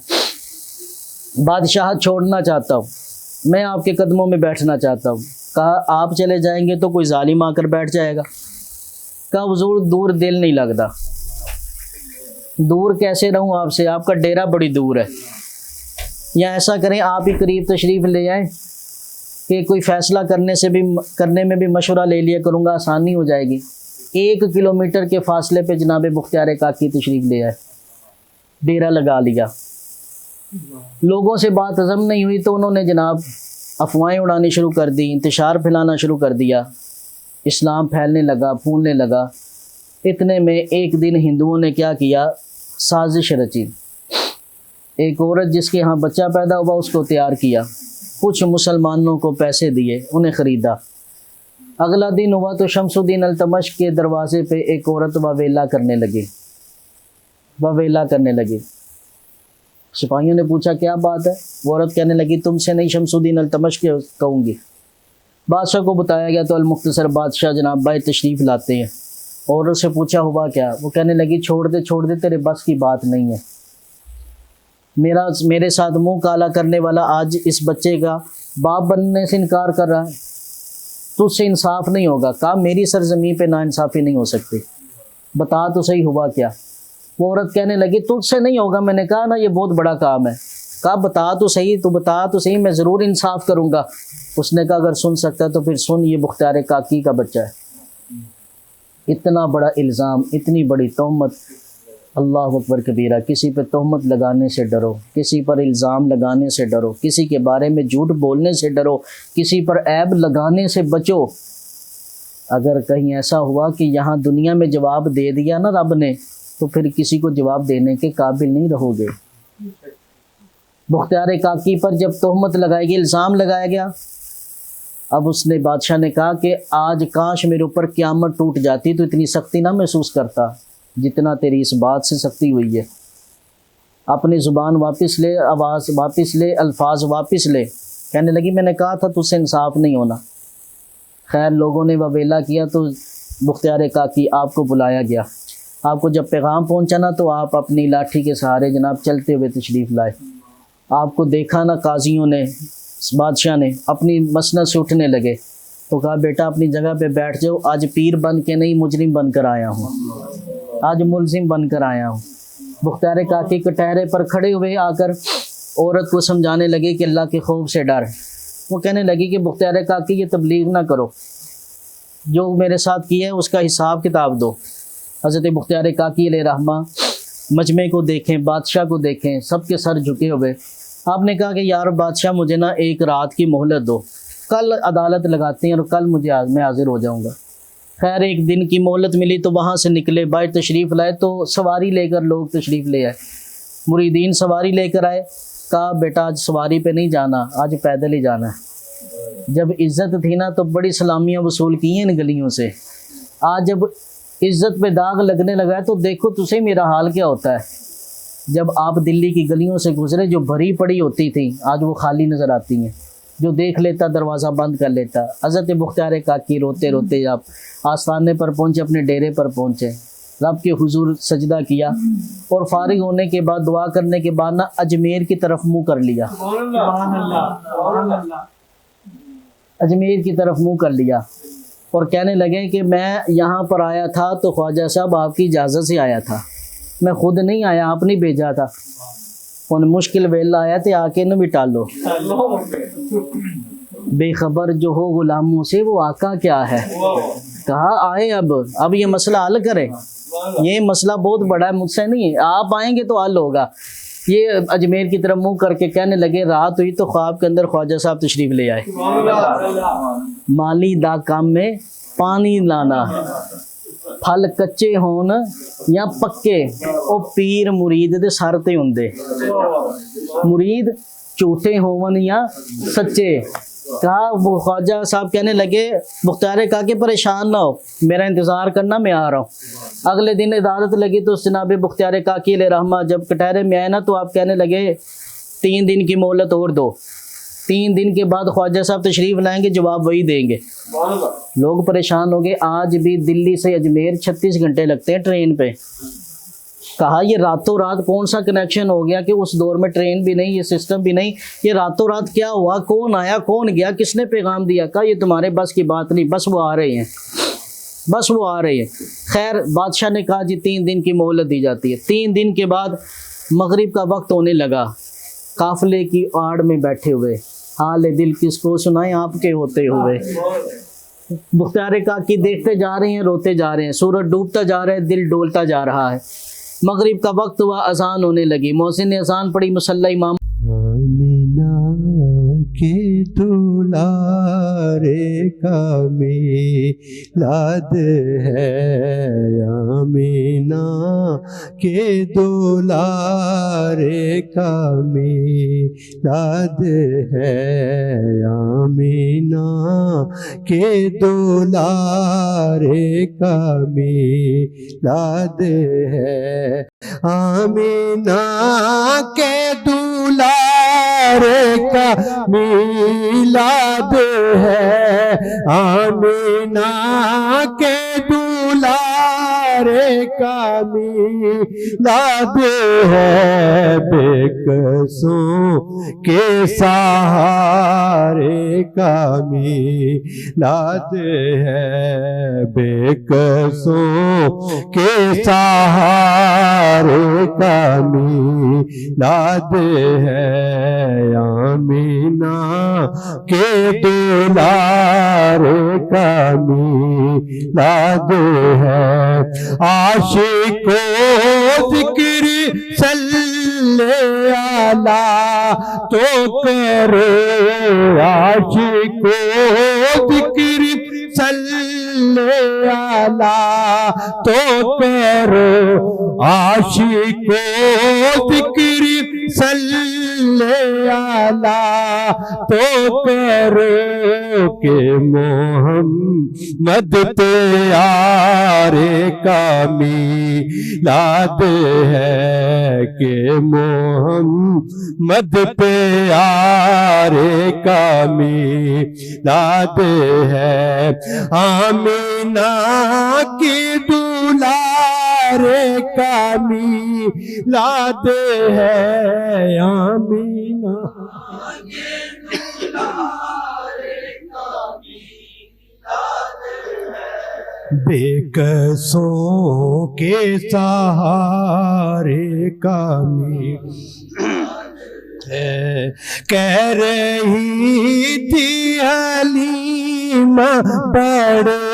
بادشاہت چھوڑنا چاہتا ہوں، میں آپ کے قدموں میں بیٹھنا چاہتا ہوں. کہا آپ چلے جائیں گے تو کوئی ظالم آ کر بیٹھ جائے گا. کہا حضور دور دل نہیں لگتا. دور کیسے رہوں آپ سے؟ آپ کا ڈیرا بڑی دور ہے. یا ایسا کریں آپ ہی قریب تشریف لے آئیں، کہ کوئی فیصلہ کرنے میں بھی مشورہ لے لیا کروں گا، آسانی ہو جائے گی۔ 1 کلومیٹر کے فاصلے پہ جناب بختیار کاکی تشریف لے آئے، ڈیرا لگا لیا۔ لوگوں سے بات ہضم نہیں ہوئی تو انہوں نے جناب افواہیں اڑانی شروع کر دی، انتشار پھیلانا شروع کر دیا، اسلام پھیلنے لگا، پھولنے لگا۔ اتنے میں ایک دن ہندوؤں نے کیا کیا، سازش رچی۔ ایک عورت جس کے ہاں بچہ پیدا ہوا اس کو تیار کیا، کچھ مسلمانوں کو پیسے دیے، انہیں خریدا۔ اگلا دن ہوا تو شمس الدین التمش کے دروازے پہ ایک عورت واویلا کرنے لگی۔ سپاہیوں نے پوچھا کیا بات ہے؟ وہ عورت کہنے لگی تم سے نہیں شمس الدین التمش کے کہوں گی۔ بادشاہ کو بتایا گیا تو المختصر بادشاہ جناب بھائی تشریف لاتے ہیں، اور اس سے پوچھا ہوا کیا؟ وہ کہنے لگی چھوڑ دے تیرے بس کی بات نہیں ہے، میرے ساتھ منہ کالا کرنے والا آج اس بچے کا باپ بننے سے انکار کر رہا ہے، تجھ سے انصاف نہیں ہوگا۔ کہا میری سرزمین پہ ناانصافی نہیں ہو سکتی، بتا تو صحیح ہوا کیا؟ وہ عورت کہنے لگی تجھ سے نہیں ہوگا، میں نے کہا نا یہ بہت بڑا کام ہے۔ کہا بتا تو صحیح، میں ضرور انصاف کروں گا۔ اس نے کہا اگر سن سکتا ہے تو پھر سن، یہ بختیار کاکی کا بچہ ہے۔ اتنا بڑا الزام، اتنی بڑی تہمت، اللہ اکبر کبیرہ۔ کسی پہ تہمت لگانے سے ڈرو، کسی پر الزام لگانے سے ڈرو، کسی کے بارے میں جھوٹ بولنے سے ڈرو، کسی پر عیب لگانے سے بچو۔ اگر کہیں ایسا ہوا کہ یہاں دنیا میں جواب دے دیا نا رب نے، تو پھر کسی کو جواب دینے کے قابل نہیں رہو گے۔ بختیار کاکی پر جب تہمت لگائی گئی، الزام لگایا گیا، اب اس نے بادشاہ نے کہا کہ آج کاش میرے اوپر قیامت ٹوٹ جاتی تو اتنی سختی نہ محسوس کرتا جتنا تیری اس بات سے سختی ہوئی ہے۔ اپنی زبان واپس لے، آواز واپس لے، الفاظ واپس لے۔ کہنے لگی میں نے کہا تھا تجھ سے انصاف نہیں ہونا۔ خیر لوگوں نے واویلا کیا تو بختیار کاکی آپ کو بلایا گیا۔ آپ کو جب پیغام پہنچا نا تو آپ اپنی لاٹھی کے سہارے جناب چلتے ہوئے تشریف لائے۔ آپ کو دیکھا نا قاضیوں نے، بادشاہ نے اپنی مسند سے اٹھنے لگے تو کہا بیٹا اپنی جگہ پہ بیٹھ جاؤ، آج پیر بن کے نہیں مجرم بن کر آیا ہوں، آج ملزم بن کر آیا ہوں۔ بختیار کاکی کٹہرے پر کھڑے ہوئے آ کر عورت کو سمجھانے لگے کہ اللہ کے خوف سے ڈر۔ وہ کہنے لگی کہ بختیار کاکی یہ تبلیغ نہ کرو، جو میرے ساتھ کیا ہے اس کا حساب کتاب دو۔ حضرت بختیار کاکی علیہ رحمہ مجمع کو دیکھیں، بادشاہ کو دیکھیں، سب کے سر جھکے ہوئے۔ آپ نے کہا کہ یار بادشاہ مجھے نا ایک رات کی مہلت دو، کل عدالت لگاتے ہیں اور کل میں حاضر ہو جاؤں گا۔ خیر ایک دن کی مہلت ملی تو وہاں سے نکلے، باہر تشریف لائے تو سواری لے کر لوگ تشریف لے آئے، مریدین سواری لے کر آئے۔ کہا بیٹا آج سواری پہ نہیں جانا، آج پیدل ہی جانا ہے۔ جب عزت تھی نا تو بڑی سلامیاں وصول کی ہیں ان گلیوں سے، آج جب عزت پہ داغ لگنے لگا ہے تو دیکھو تجھے میرا حال کیا ہوتا ہے۔ جب آپ دلی کی گلیوں سے گزرے جو بھری پڑی ہوتی تھیں آج وہ خالی نظر آتی ہیں، جو دیکھ لیتا دروازہ بند کر لیتا۔ حضرت بختیار کاکی روتے روتے آپ آستانے پر پہنچے، اپنے ڈیرے پر پہنچے، رب کے حضور سجدہ کیا اور فارغ ہونے کے بعد دعا کرنے کے بعد نا اجمیر کی طرف منہ کر لیا، اجمیر کی طرف منہ کر لیا اور کہنے لگے کہ میں یہاں پر آیا تھا تو خواجہ صاحب آپ کی اجازت سے آیا تھا، میں خود نہیں آیا، آپ نے بھیجا تھا۔ ان مشکل ویلا آیا تھے آ کے نہ بھی ٹالو، بے خبر جو ہو غلاموں سے وہ آقا کیا ہے۔ کہا آئے اب یہ مسئلہ حل کرے، یہ مسئلہ بہت بڑا ہے، مجھ سے نہیں ہے، آپ آئیں گے تو حل ہوگا۔ یہ اجمیر کی طرف منہ کر کے کہنے لگے رات ہوئی تو خواب کے اندر خواجہ صاحب تشریف لے آئے، مالی دا کام میں پانی لانا، پھل کچے ہون یا پکے، او پیر مرید دے سر تے ہوندے، مرید جھوٹے ہون یا سچے۔ کہا وہ خواجہ صاحب کہنے لگے بختیار کاکی پریشان نہ ہو، میرا انتظار کرنا، میں آ رہا ہوں۔ اگلے دن عدالت لگی تو جناب بختیار کاکی علیہ رحمہ جب کٹہرے میں آئے نا تو آپ کہنے لگے 3 دن کی مہلت اور دو، 3 دن کے بعد خواجہ صاحب تشریف لائیں گے، جواب وہی دیں گے۔ لوگ پریشان ہو گئے، آج بھی دلی سے اجمیر 36 گھنٹے لگتے ہیں ٹرین پہ۔ کہا یہ راتوں رات کون سا کنیکشن ہو گیا کہ اس دور میں ٹرین بھی نہیں، یہ سسٹم بھی نہیں، یہ راتوں رات کیا ہوا، کون آیا کون گیا، کس نے پیغام دیا؟ کہا یہ تمہارے بس کی بات نہیں، بس وہ آ رہے ہیں، بس وہ آ رہے ہیں۔ خیر بادشاہ نے کہا جی 3 دن کی مہلت دی جاتی ہے۔ 3 دن کے بعد مغرب کا وقت ہونے لگا، قافلے کی آڑ میں بیٹھے ہوئے حال دل کس کو سنائیں آپ کے ہوتے ہوئے. بختیار کاکی دیکھتے جا رہے ہیں، روتے جا رہے ہیں، سورج ڈوبتا جا رہا ہے، دل ڈولتا جا رہا ہے. مغرب کا وقت ہوا، اذان ہونے لگی، مؤذن نے اذان پڑھی، مصلی امام. کے دولارے کا میلاد ہے، آمینہ کے دولارے کا میلاد ہے، آمینہ کے دولارے کا میلاد ہے، آمینہ کے دولارے کا میلاد ہے، آمینہ کے دولارے کا میلاد ہے، بے کسوں کے سہارے کا میلاد ہے، بے کسوں کے سہارے کا میلاد ہے، آمینہ کے دولارے کا میلاد ہے، عاشقو ذکر صلی علیہ تو کرو، عاشقو ذکر صلی علیہ تو کرو، عاشقو ذکر صلی علیہ تو کرو، کہ محمد پیارے کا میلاد ہے، کہ محمد پیارے کا میلاد ہے، آمینہ کی دولارے کا میلاد ہے، آمینہ بے کسوں کے سہارے کا ہے، کہہ رہی تھی حلیمہ بڑے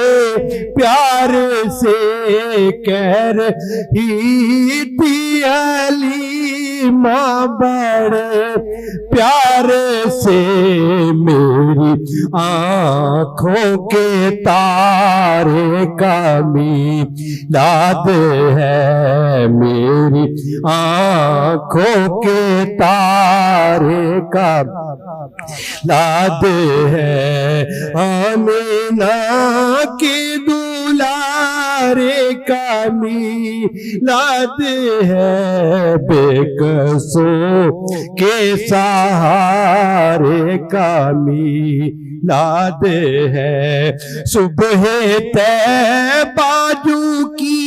پیار سے، کہہ رہی تھی حلیمہ بڑے پیار سے، میری آنکھوں کے تارے کا میلاد ہے، میری آنکھوں کے تارے کا میلاد ہے، آمینہ کی دولارے کا میلاد ہے، بے کسوں کے سہارے کا میلاد ہے، صبح طیبہ جو کی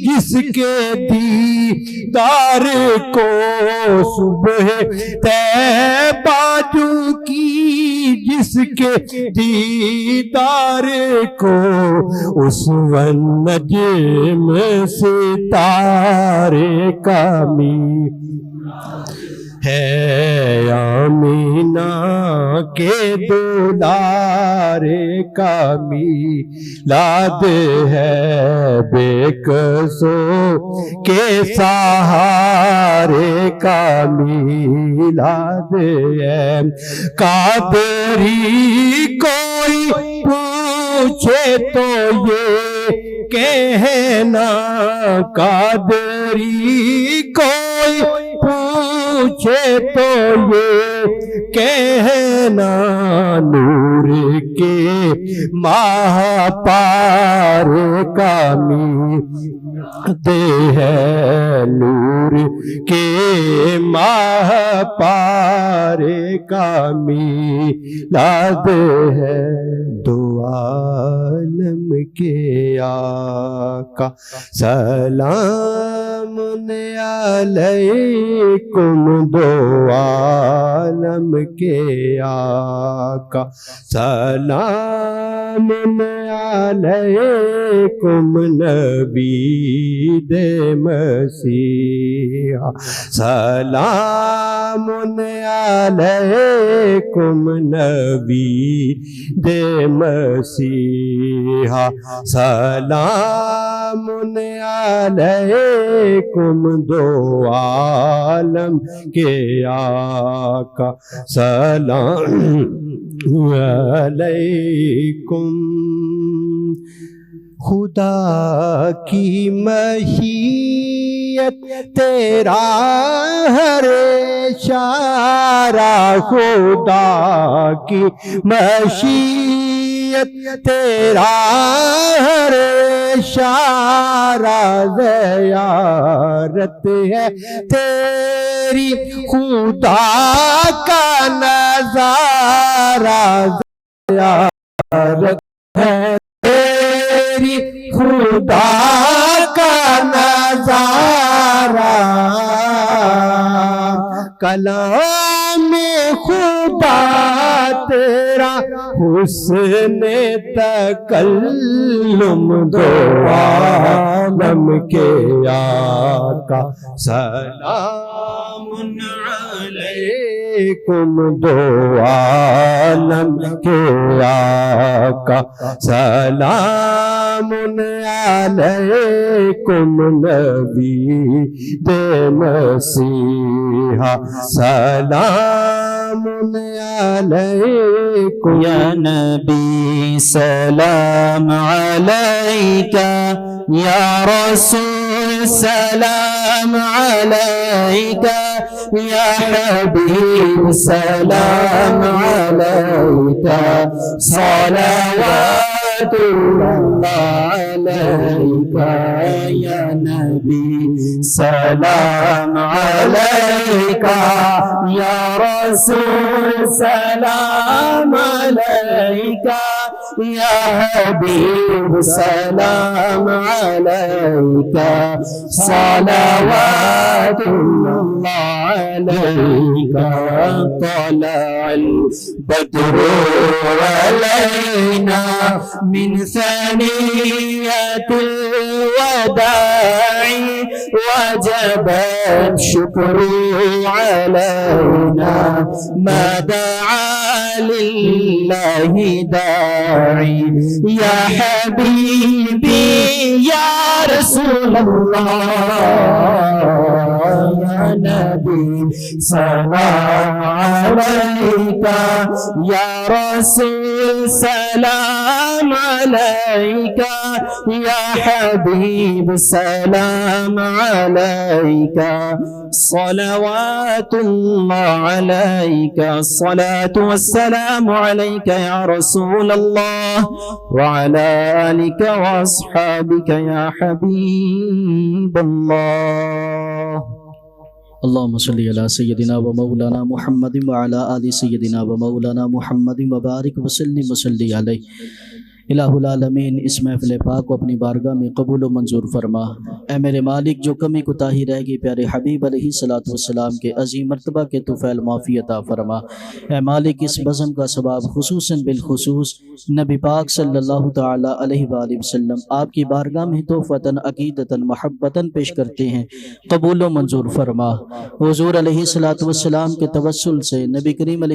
جس کے دیدار کو، صبح طیبہ جو کی جس کے دیدار کو، اس والنجم ستارے کا میلاد ہے، آمینہ کے دولارے کا میلاد ہے، بے کسوں کے سہارے کا میلاد ہے، قادری کوئی پوچھے تو یہ کہنا، قادری کوئی پوچھے تو یہ کہنا، نور کے ماہ پار کا میلاد ہے، نور کے ماہ پار کا میلاد ہے، دو عالم کے آقا سلام علیکم، دو عالم کے آقا سلام علیکم، نبی دے مسیح سلام علیکم نبی دے مسیحا سلام علیکم دو عالم کے آقا سلام علیکم خدا کی مشیت تیرا ہر اشارہ خدا کی مشیت تیرا ہر اشارہ زیارت ہے تیری خدا کا نظارہ زیارت ہے تیری خدا کا نظارہ کلام خدا تیرا حسن تکلم دو عالم کے آقا سلام علیکم دو عالم کے آقا سلام علیکم نبی دے مسیحا سلام علیکم یا نبی سلام علیکہ یا رسول سلام علیکہ یا حبیب سلام علیکہ صلوات اللہ علیکہ یا نبی سلام علیکہ یا رسول سلام علیکہ یا حبیب سلام علیکہ صلوات اللہ علیکہ طلع البدر علینا من ثنیۃ الوداع وجب الشکر علینا ما دعا للہ داعی یا حبیبی یا رسول اللہ یا نبی سلام علیکہ یا رسول سلام علیکہ یا حبیب سلام علیکہ صلوات اللہ علیکہ الصلاة والسلام علیکہ یا رسول اللہ وعلى آلك وأصحابك يا حبيب الله اللهم صل على سيدنا ومولانا محمد وعلى آل سيدنا ومولانا محمد وبارك وسلم وصلي عليه الہ العالمین اس محفل پاک کو اپنی بارگاہ میں قبول و منظور فرما۔ اے میرے مالک جو کمی کوتاہی رہ گئی پیارے حبیب علیہ السلام کے عظیم مرتبہ کے تو فعل معافی عطا فرما۔ اے مالک اس بزم کا ثواب خصوصاً بالخصوص نبی پاک صلی اللہ تعالی علیہ وآلہ وسلم آپ کی بارگاہ میں تحفتاً عقیدتاً محبتاً پیش کرتے ہیں، قبول و منظور فرما۔ حضور علیہ السلام کے توسل سے نبی کریم علیہ